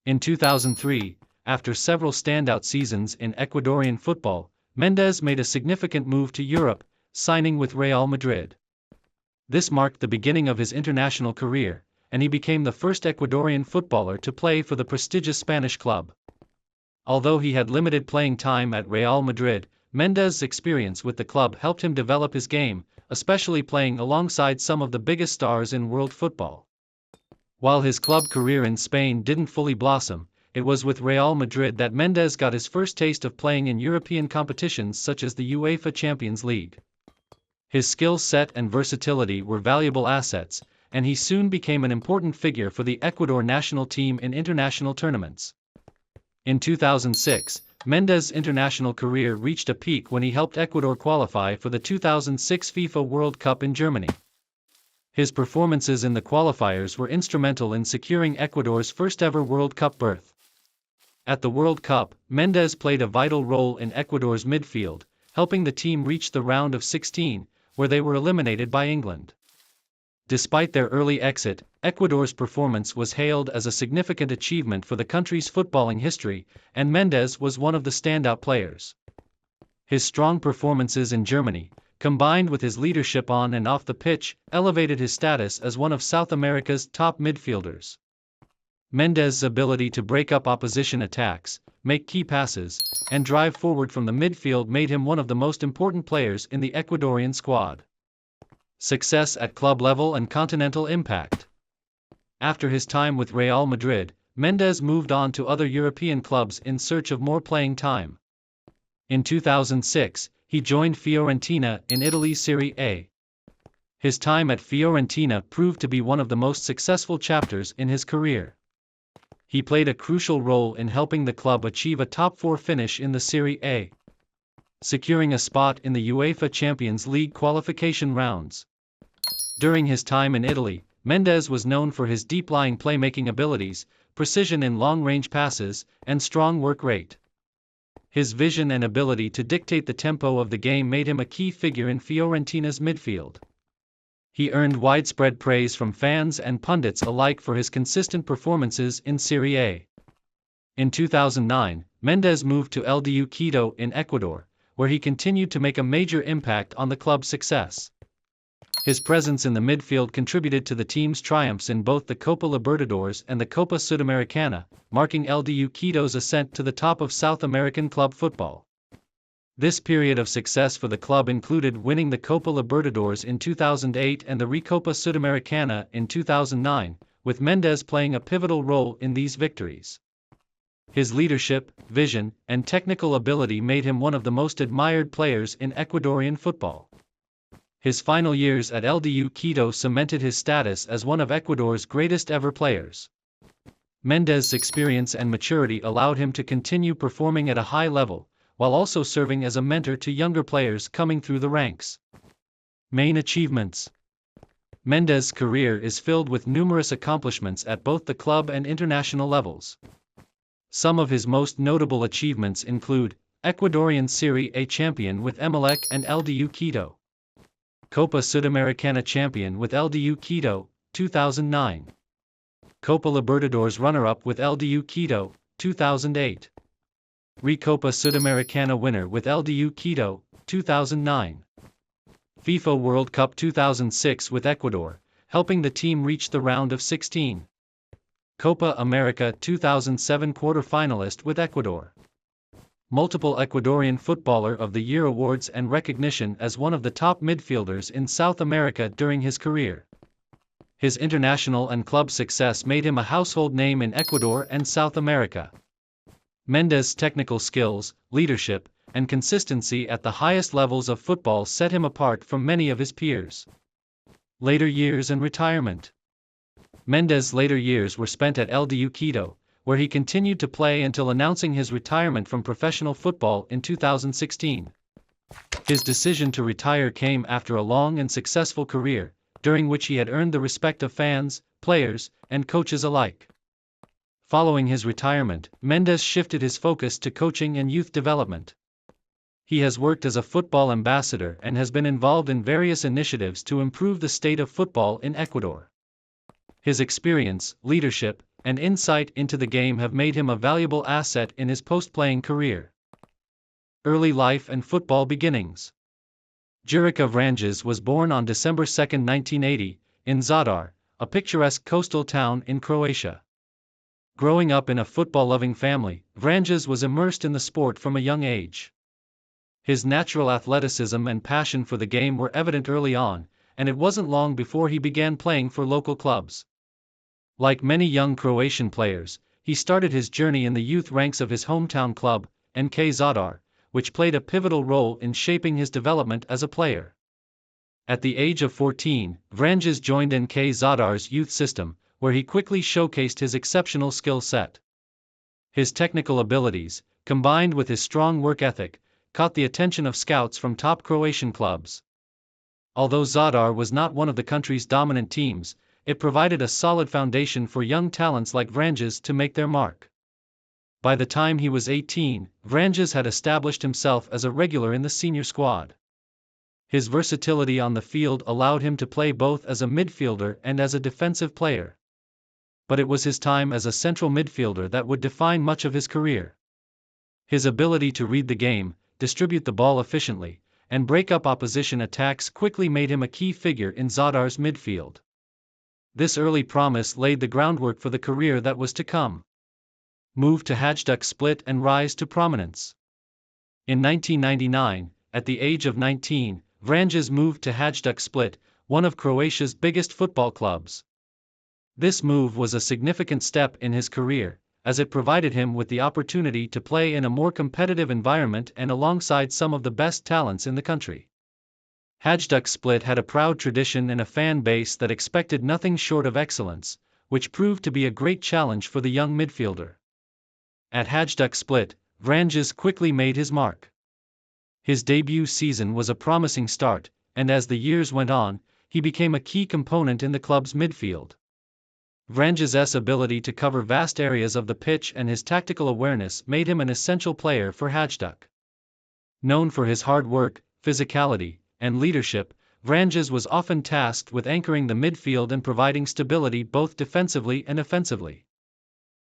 In 2003, after several standout seasons in Ecuadorian football, Mendes made a significant move to Europe, signing with Real Madrid. This marked the beginning of his international career, and he became the first Ecuadorian footballer to play for the prestigious Spanish club. Although he had limited playing time at Real Madrid, Mendes' experience with the club helped him develop his game, especially playing alongside some of the biggest stars in world football. While his club career in Spain didn't fully blossom, it was with Real Madrid that Mendes got his first taste of playing in European competitions such as the UEFA Champions League. His skill set and versatility were valuable assets, and he soon became an important figure for the Ecuador national team in international tournaments. In 2006, Mendes' international career reached a peak when he helped Ecuador qualify for the 2006 FIFA World Cup in Germany. His performances in the qualifiers were instrumental in securing Ecuador's first-ever World Cup berth. At the World Cup, Mendes played a vital role in Ecuador's midfield, helping the team reach the round of 16, where they were eliminated by England. Despite their early exit, Ecuador's performance was hailed as a significant achievement for the country's footballing history, and Mendes was one of the standout players. His strong performances in Germany, combined with his leadership on and off the pitch, elevated his status as one of South America's top midfielders. Mendes' ability to break up opposition attacks, make key passes, and drive forward from the midfield made him one of the most important players in the Ecuadorian squad. Success at club level and continental impact. After his time with Real Madrid, Mendes moved on to other European clubs in search of more playing time. In 2006, he joined Fiorentina in Italy's Serie A. His time at Fiorentina proved to be one of the most successful chapters in his career. He played a crucial role in helping the club achieve a top-4 finish in the Serie A, securing a spot in the UEFA Champions League qualification rounds. During his time in Italy, Mendes was known for his deep-lying playmaking abilities, precision in long-range passes, and strong work rate. His vision and ability to dictate the tempo of the game made him a key figure in Fiorentina's midfield. He earned widespread praise from fans and pundits alike for his consistent performances in Serie A. In 2009, Mendes moved to LDU Quito in Ecuador, where he continued to make a major impact on the club's success. His presence in the midfield contributed to the team's triumphs in both the Copa Libertadores and the Copa Sudamericana, marking LDU Quito's ascent to the top of South American club football. This period of success for the club included winning the Copa Libertadores in 2008 and the Recopa Sudamericana in 2009, with Mendes playing a pivotal role in these victories. His leadership, vision, and technical ability made him one of the most admired players in Ecuadorian football. His final years at LDU Quito cemented his status as one of Ecuador's greatest ever players. Mendes' experience and maturity allowed him to continue performing at a high level, while also serving as a mentor to younger players coming through the ranks. Main achievements. Mendes' career is filled with numerous accomplishments at both the club and international levels. Some of his most notable achievements include Ecuadorian Serie A champion with Emelec and LDU Quito, Copa Sudamericana champion with LDU Quito, 2009, Copa Libertadores runner-up with LDU Quito, 2008, Recopa Sudamericana winner with LDU Quito, 2009, FIFA World Cup 2006 with Ecuador, helping the team reach the round of 16. Copa America 2007 quarter-finalist with Ecuador. Multiple Ecuadorian Footballer of the Year awards and recognition as one of the top midfielders in South America during his career. His international and club success made him a household name in Ecuador and South America. Mendes' technical skills, leadership, and consistency at the highest levels of football set him apart from many of his peers. Later years and retirement. Mendes' later years were spent at LDU Quito, where he continued to play until announcing his retirement from professional football in 2016. His decision to retire came after a long and successful career, during which he had earned the respect of fans, players, and coaches alike. Following his retirement, Mendes shifted his focus to coaching and youth development. He has worked as a football ambassador and has been involved in various initiatives to improve the state of football in Ecuador. His experience, leadership, and insight into the game have made him a valuable asset in his post-playing career. Early life and football beginnings. Jurica Vranjes was born on December 2, 1980, in Zadar, a picturesque coastal town in Croatia. Growing up in a football-loving family, Vranjes was immersed in the sport from a young age. His natural athleticism and passion for the game were evident early on, and it wasn't long before he began playing for local clubs. Like many young Croatian players, he started his journey in the youth ranks of his hometown club, NK Zadar, which played a pivotal role in shaping his development as a player. At the age of 14, Vranjes joined NK Zadar's youth system, where he quickly showcased his exceptional skill set. His technical abilities, combined with his strong work ethic, caught the attention of scouts from top Croatian clubs. Although Zadar was not one of the country's dominant teams, it provided a solid foundation for young talents like Vranjes to make their mark. By the time he was 18, Vranjes had established himself as a regular in the senior squad. His versatility on the field allowed him to play both as a midfielder and as a defensive player. But it was his time as a central midfielder that would define much of his career. His ability to read the game, distribute the ball efficiently, and break up opposition attacks quickly made him a key figure in Zadar's midfield. This early promise laid the groundwork for the career that was to come. Move to Hajduk Split and rise to prominence. In 1999, at the age of 19, Vranjes moved to Hajduk Split, one of Croatia's biggest football clubs. This move was a significant step in his career, as it provided him with the opportunity to play in a more competitive environment and alongside some of the best talents in the country. Hajduk Split had a proud tradition and a fan base that expected nothing short of excellence, which proved to be a great challenge for the young midfielder. At Hajduk Split, Vranjes quickly made his mark. His debut season was a promising start, and as the years went on, he became a key component in the club's midfield. Vranjes' ability to cover vast areas of the pitch and his tactical awareness made him an essential player for Hajduk. Known for his hard work, physicality, and leadership, Vranjes was often tasked with anchoring the midfield and providing stability both defensively and offensively.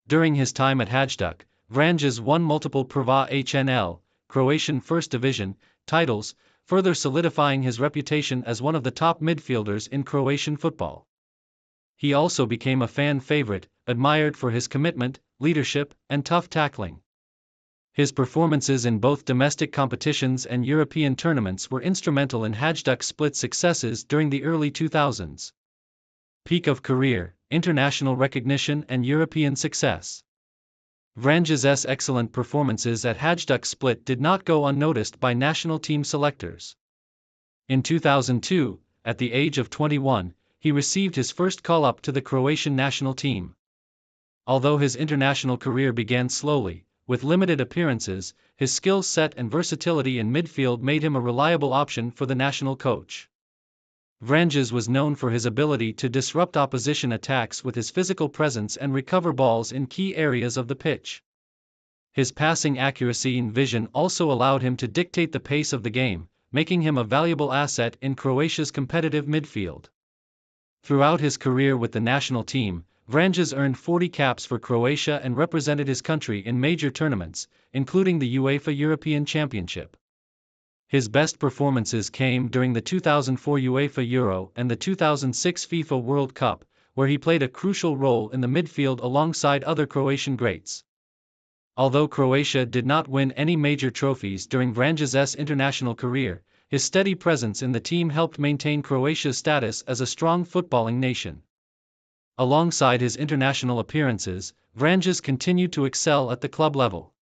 During his time at Hajduk, Vranjes won multiple Prva HNL, Croatian First Division, titles, further solidifying his reputation as one of the top midfielders in Croatian football. He also became a fan favorite, admired for his commitment, leadership, and tough tackling. His performances in both domestic competitions and European tournaments were instrumental in Hajduk Split's successes during the early 2000s. Peak of career, international recognition and European success. Vranjes' excellent performances at Hajduk Split did not go unnoticed by national team selectors. In 2002, at the age of 21, he received his first call-up to the Croatian national team. Although his international career began slowly, with limited appearances, his skill set and versatility in midfield made him a reliable option for the national coach. Vranjes was known for his ability to disrupt opposition attacks with his physical presence and recover balls in key areas of the pitch. His passing accuracy and vision also allowed him to dictate the pace of the game, making him a valuable asset in Croatia's competitive midfield. Throughout his career with the national team, Vranjes earned 40 caps for Croatia and represented his country in major tournaments, including the UEFA European Championship. His best performances came during the 2004 UEFA Euro and the 2006 FIFA World Cup, where he played a crucial role in the midfield alongside other Croatian greats. Although Croatia did not win any major trophies during Vranjes' international career, his steady presence in the team helped maintain Croatia's status as a strong footballing nation. Alongside his international appearances, Vranjes continued to excel at the club level.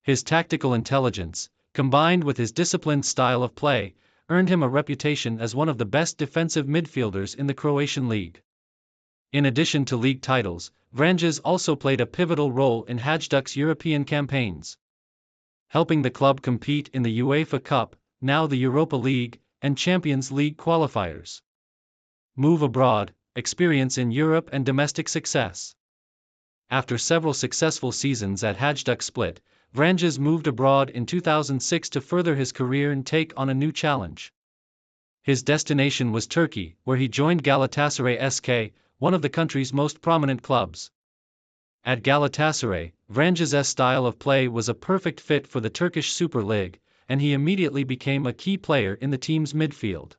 His tactical intelligence, combined with his disciplined style of play, earned him a reputation as one of the best defensive midfielders in the Croatian league. In addition to league titles, Vranjes also played a pivotal role in Hajduk's European campaigns. Helping the club compete in the UEFA Cup, now the Europa League, and Champions League qualifiers. Move abroad, experience in Europe and domestic success. After several successful seasons at Hajduk Split, Vranjes moved abroad in 2006 to further his career and take on a new challenge. His destination was Turkey, where he joined Galatasaray SK, one of the country's most prominent clubs. At Galatasaray, Vranjes' style of play was a perfect fit for the Turkish Super League, and he immediately became a key player in the team's midfield.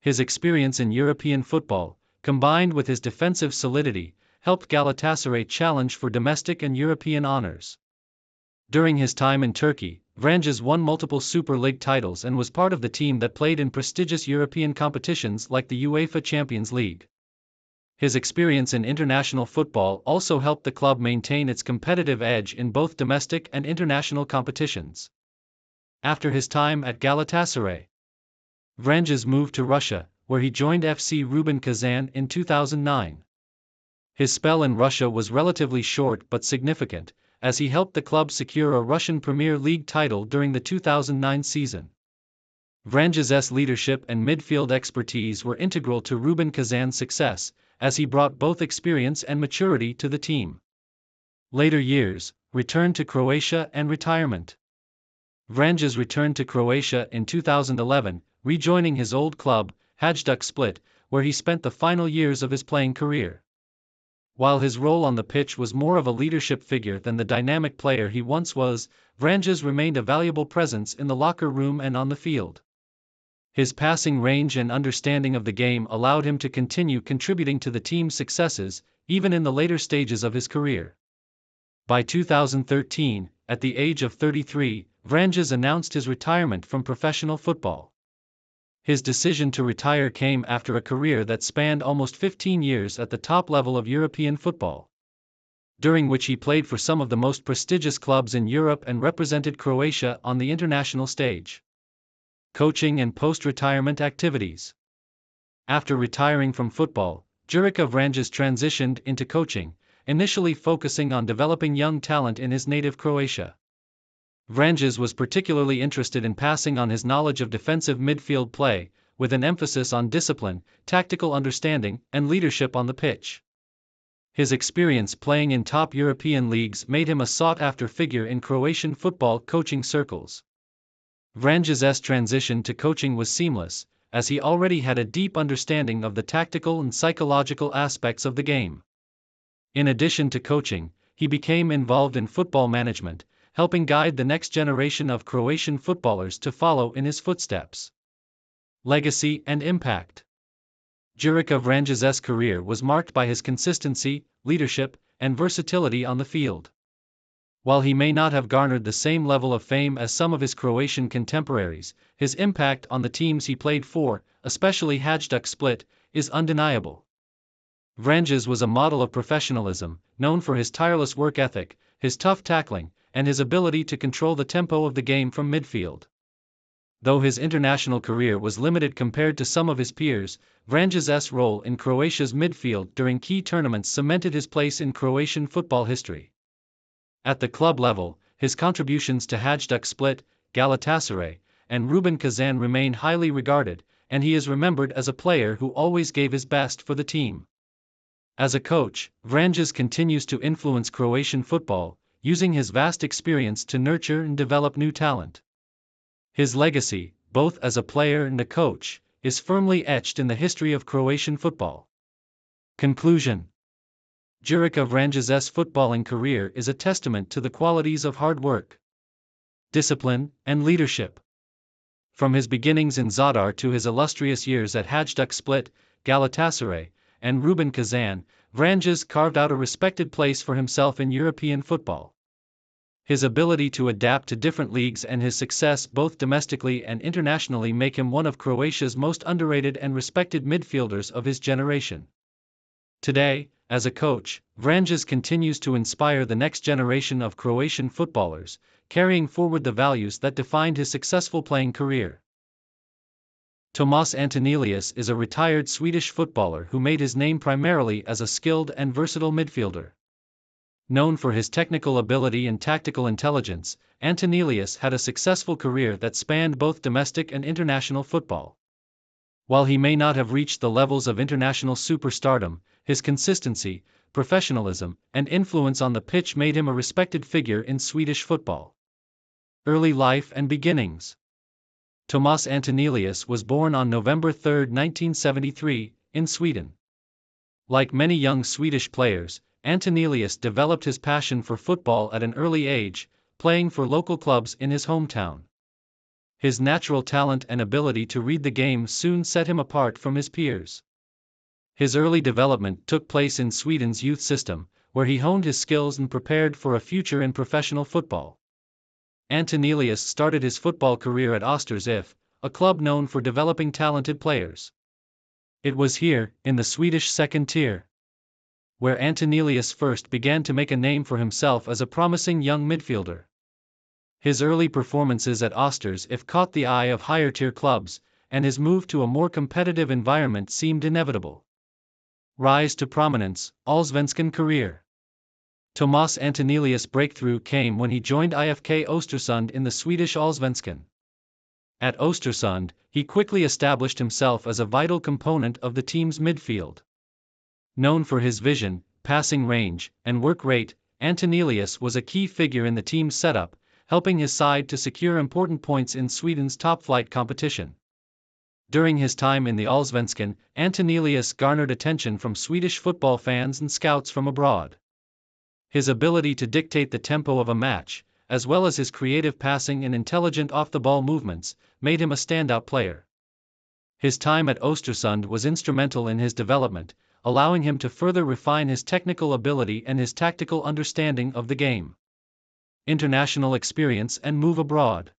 His experience in European football, combined with his defensive solidity, helped Galatasaray challenge for domestic and European honors. During his time in Turkey, Vranjes won multiple Super League titles and was part of the team that played in prestigious European competitions like the UEFA Champions League. His experience in international football also helped the club maintain its competitive edge in both domestic and international competitions. After his time at Galatasaray, Vranjes moved to Russia, where he joined FC Rubin Kazan in 2009. His spell in Russia was relatively short but significant, as he helped the club secure a Russian Premier League title during the 2009 season. Vranjes' leadership and midfield expertise were integral to Rubin Kazan's success, as he brought both experience and maturity to the team. Later years, returned to Croatia and retirement. Vranjes returned to Croatia in 2011, rejoining his old club, Hajduk Split, where he spent the final years of his playing career. While his role on the pitch was more of a leadership figure than the dynamic player he once was, Vranjes remained a valuable presence in the locker room and on the field. His passing range and understanding of the game allowed him to continue contributing to the team's successes, even in the later stages of his career. By 2013, at the age of 33, Vranjes announced his retirement from professional football. His decision to retire came after a career that spanned almost 15 years at the top level of European football, during which he played for some of the most prestigious clubs in Europe and represented Croatia on the international stage. Coaching and post-retirement activities. After retiring from football, Jurica Vranjes transitioned into coaching, initially focusing on developing young talent in his native Croatia. Vranjes was particularly interested in passing on his knowledge of defensive midfield play, with an emphasis on discipline, tactical understanding, and leadership on the pitch. His experience playing in top European leagues made him a sought-after figure in Croatian football coaching circles. Vranjes' transition to coaching was seamless, as he already had a deep understanding of the tactical and psychological aspects of the game. In addition to coaching, he became involved in football management, helping guide the next generation of Croatian footballers to follow in his footsteps. Legacy and impact. Jurica Vranjes' career was marked by his consistency, leadership, and versatility on the field. While he may not have garnered the same level of fame as some of his Croatian contemporaries, his impact on the teams he played for, especially Hajduk Split, is undeniable. Vranjes was a model of professionalism, known for his tireless work ethic, his tough tackling, and his ability to control the tempo of the game from midfield. Though his international career was limited compared to some of his peers, Vranjes' role in Croatia's midfield during key tournaments cemented his place in Croatian football history. At the club level, his contributions to Hajduk Split, Galatasaray, and Rubin Kazan remain highly regarded, and he is remembered as a player who always gave his best for the team. As a coach, Vranjes continues to influence Croatian football, using his vast experience to nurture and develop new talent. His legacy, both as a player and a coach, is firmly etched in the history of Croatian football. Conclusion. Jurica Vranjes' footballing career is a testament to the qualities of hard work, discipline, and leadership. From his beginnings in Zadar to his illustrious years at Hajduk Split, Galatasaray, and Rubin Kazan, Vranjes carved out a respected place for himself in European football. His ability to adapt to different leagues and his success both domestically and internationally make him one of Croatia's most underrated and respected midfielders of his generation. Today, as a coach, Vranjes continues to inspire the next generation of Croatian footballers, carrying forward the values that defined his successful playing career. Tomas Antonelius is a retired Swedish footballer who made his name primarily as a skilled and versatile midfielder. Known for his technical ability and tactical intelligence, Antonelius had a successful career that spanned both domestic and international football. While he may not have reached the levels of international superstardom, his consistency, professionalism, and influence on the pitch made him a respected figure in Swedish football. Early life and beginnings. Tomas Antonelius was born on November 3, 1973, in Sweden. Like many young Swedish players, Antonelius developed his passion for football at an early age, playing for local clubs in his hometown. His natural talent and ability to read the game soon set him apart from his peers. His early development took place in Sweden's youth system, where he honed his skills and prepared for a future in professional football. Antonelius started his football career at Östers IF, a club known for developing talented players. It was here, in the Swedish second tier, where Antonelius first began to make a name for himself as a promising young midfielder. His early performances at Östers IF caught the eye of higher-tier clubs, and his move to a more competitive environment seemed inevitable. Rise to prominence, Allsvenskan career. Tomas Antonelius' breakthrough came when he joined IFK Östersund in the Swedish Allsvenskan. At Östersund, he quickly established himself as a vital component of the team's midfield. Known for his vision, passing range, and work rate, Antonelius was a key figure in the team's setup, helping his side to secure important points in Sweden's top-flight competition. During his time in the Allsvenskan, Antonelius garnered attention from Swedish football fans and scouts from abroad. His ability to dictate the tempo of a match, as well as his creative passing and intelligent off-the-ball movements, made him a standout player. His time at Östersund was instrumental in his development, allowing him to further refine his technical ability and his tactical understanding of the game. International experience and move abroad.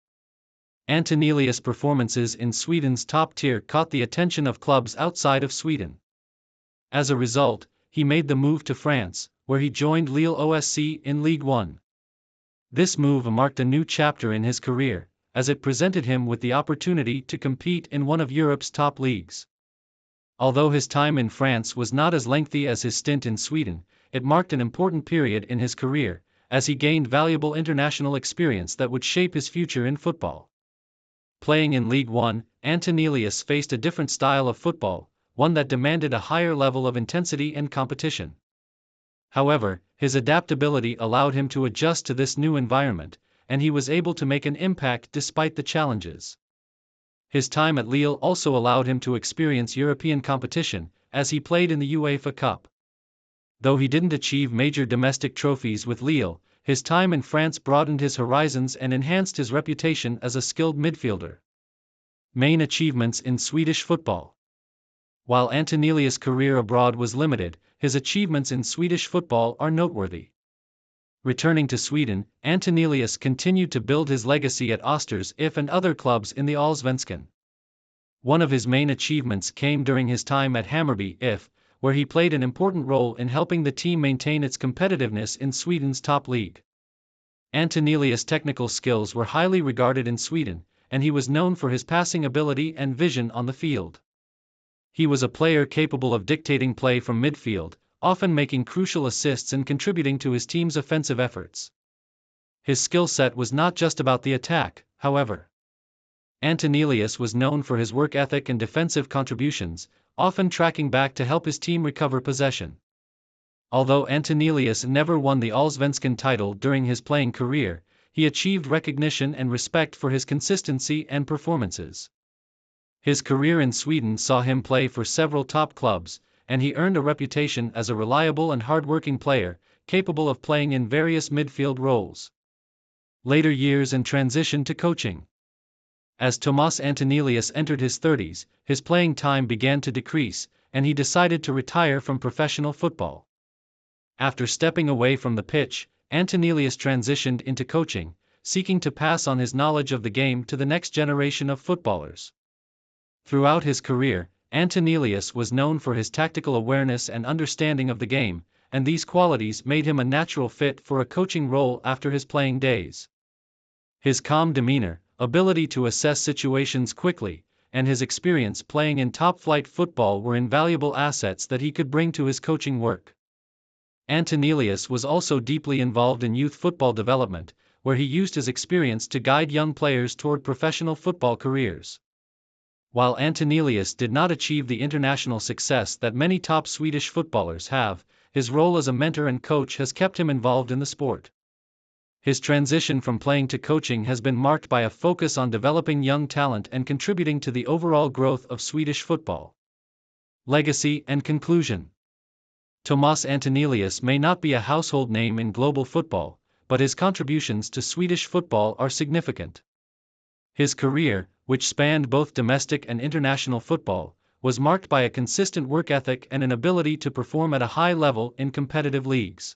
Antonelius' performances in Sweden's top tier caught the attention of clubs outside of Sweden. As a result, he made the move to France, where he joined Lille OSC in Ligue 1. This move marked a new chapter in his career, as it presented him with the opportunity to compete in one of Europe's top leagues. Although his time in France was not as lengthy as his stint in Sweden, it marked an important period in his career, as he gained valuable international experience that would shape his future in football. Playing in Ligue 1, Antonelius faced a different style of football, one that demanded a higher level of intensity and competition. However, his adaptability allowed him to adjust to this new environment, and he was able to make an impact despite the challenges. His time at Lille also allowed him to experience European competition, as he played in the UEFA Cup. Though he didn't achieve major domestic trophies with Lille, his time in France broadened his horizons and enhanced his reputation as a skilled midfielder. Main achievements in Swedish football. While Antonelius' career abroad was limited, his achievements in Swedish football are noteworthy. Returning to Sweden, Antonelius continued to build his legacy at Östers IF and other clubs in the Allsvenskan. One of his main achievements came during his time at Hammarby IF, where he played an important role in helping the team maintain its competitiveness in Sweden's top league. Antonelius' technical skills were highly regarded in Sweden, and he was known for his passing ability and vision on the field. He was a player capable of dictating play from midfield, often making crucial assists and contributing to his team's offensive efforts. His skill set was not just about the attack, however. Antonelius was known for his work ethic and defensive contributions, often tracking back to help his team recover possession. Although Antonelius never won the Allsvenskan title during his playing career, he achieved recognition and respect for his consistency and performances. His career in Sweden saw him play for several top clubs, and he earned a reputation as a reliable and hard-working player, capable of playing in various midfield roles. Later years and transition to coaching. As Tomas Antonelius entered his 30s, his playing time began to decrease, and he decided to retire from professional football. After stepping away from the pitch, Antonelius transitioned into coaching, seeking to pass on his knowledge of the game to the next generation of footballers. Throughout his career, Antonelius was known for his tactical awareness and understanding of the game, and these qualities made him a natural fit for a coaching role after his playing days. His calm demeanor, ability to assess situations quickly, and his experience playing in top-flight football were invaluable assets that he could bring to his coaching work. Antonelius was also deeply involved in youth football development, where he used his experience to guide young players toward professional football careers. While Antonelius did not achieve the international success that many top Swedish footballers have, his role as a mentor and coach has kept him involved in the sport. His transition from playing to coaching has been marked by a focus on developing young talent and contributing to the overall growth of Swedish football. Legacy and conclusion. Tomas Antonelius may not be a household name in global football, but his contributions to Swedish football are significant. His career, which spanned both domestic and international football, was marked by a consistent work ethic and an ability to perform at a high level in competitive leagues.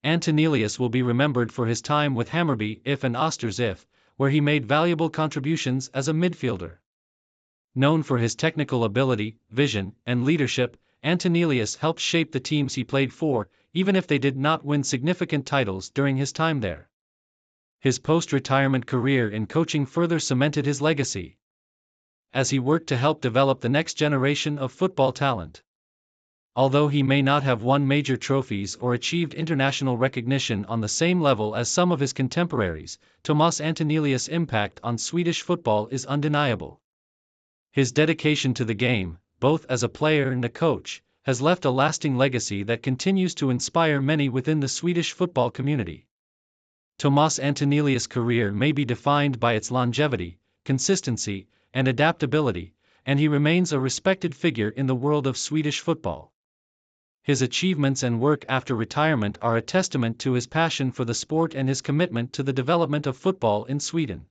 Antonelius will be remembered for his time with Hammarby IF and Östers IF, where he made valuable contributions as a midfielder. Known for his technical ability, vision, and leadership, Antonelius helped shape the teams he played for, even if they did not win significant titles during his time there. His post-retirement career in coaching further cemented his legacy, as he worked to help develop the next generation of football talent. Although he may not have won major trophies or achieved international recognition on the same level as some of his contemporaries, Tomas Antonelius' impact on Swedish football is undeniable. His dedication to the game, both as a player and a coach, has left a lasting legacy that continues to inspire many within the Swedish football community. Tomas Antonelius' career may be defined by its longevity, consistency, and adaptability, and he remains a respected figure in the world of Swedish football. His achievements and work after retirement are a testament to his passion for the sport and his commitment to the development of football in Sweden.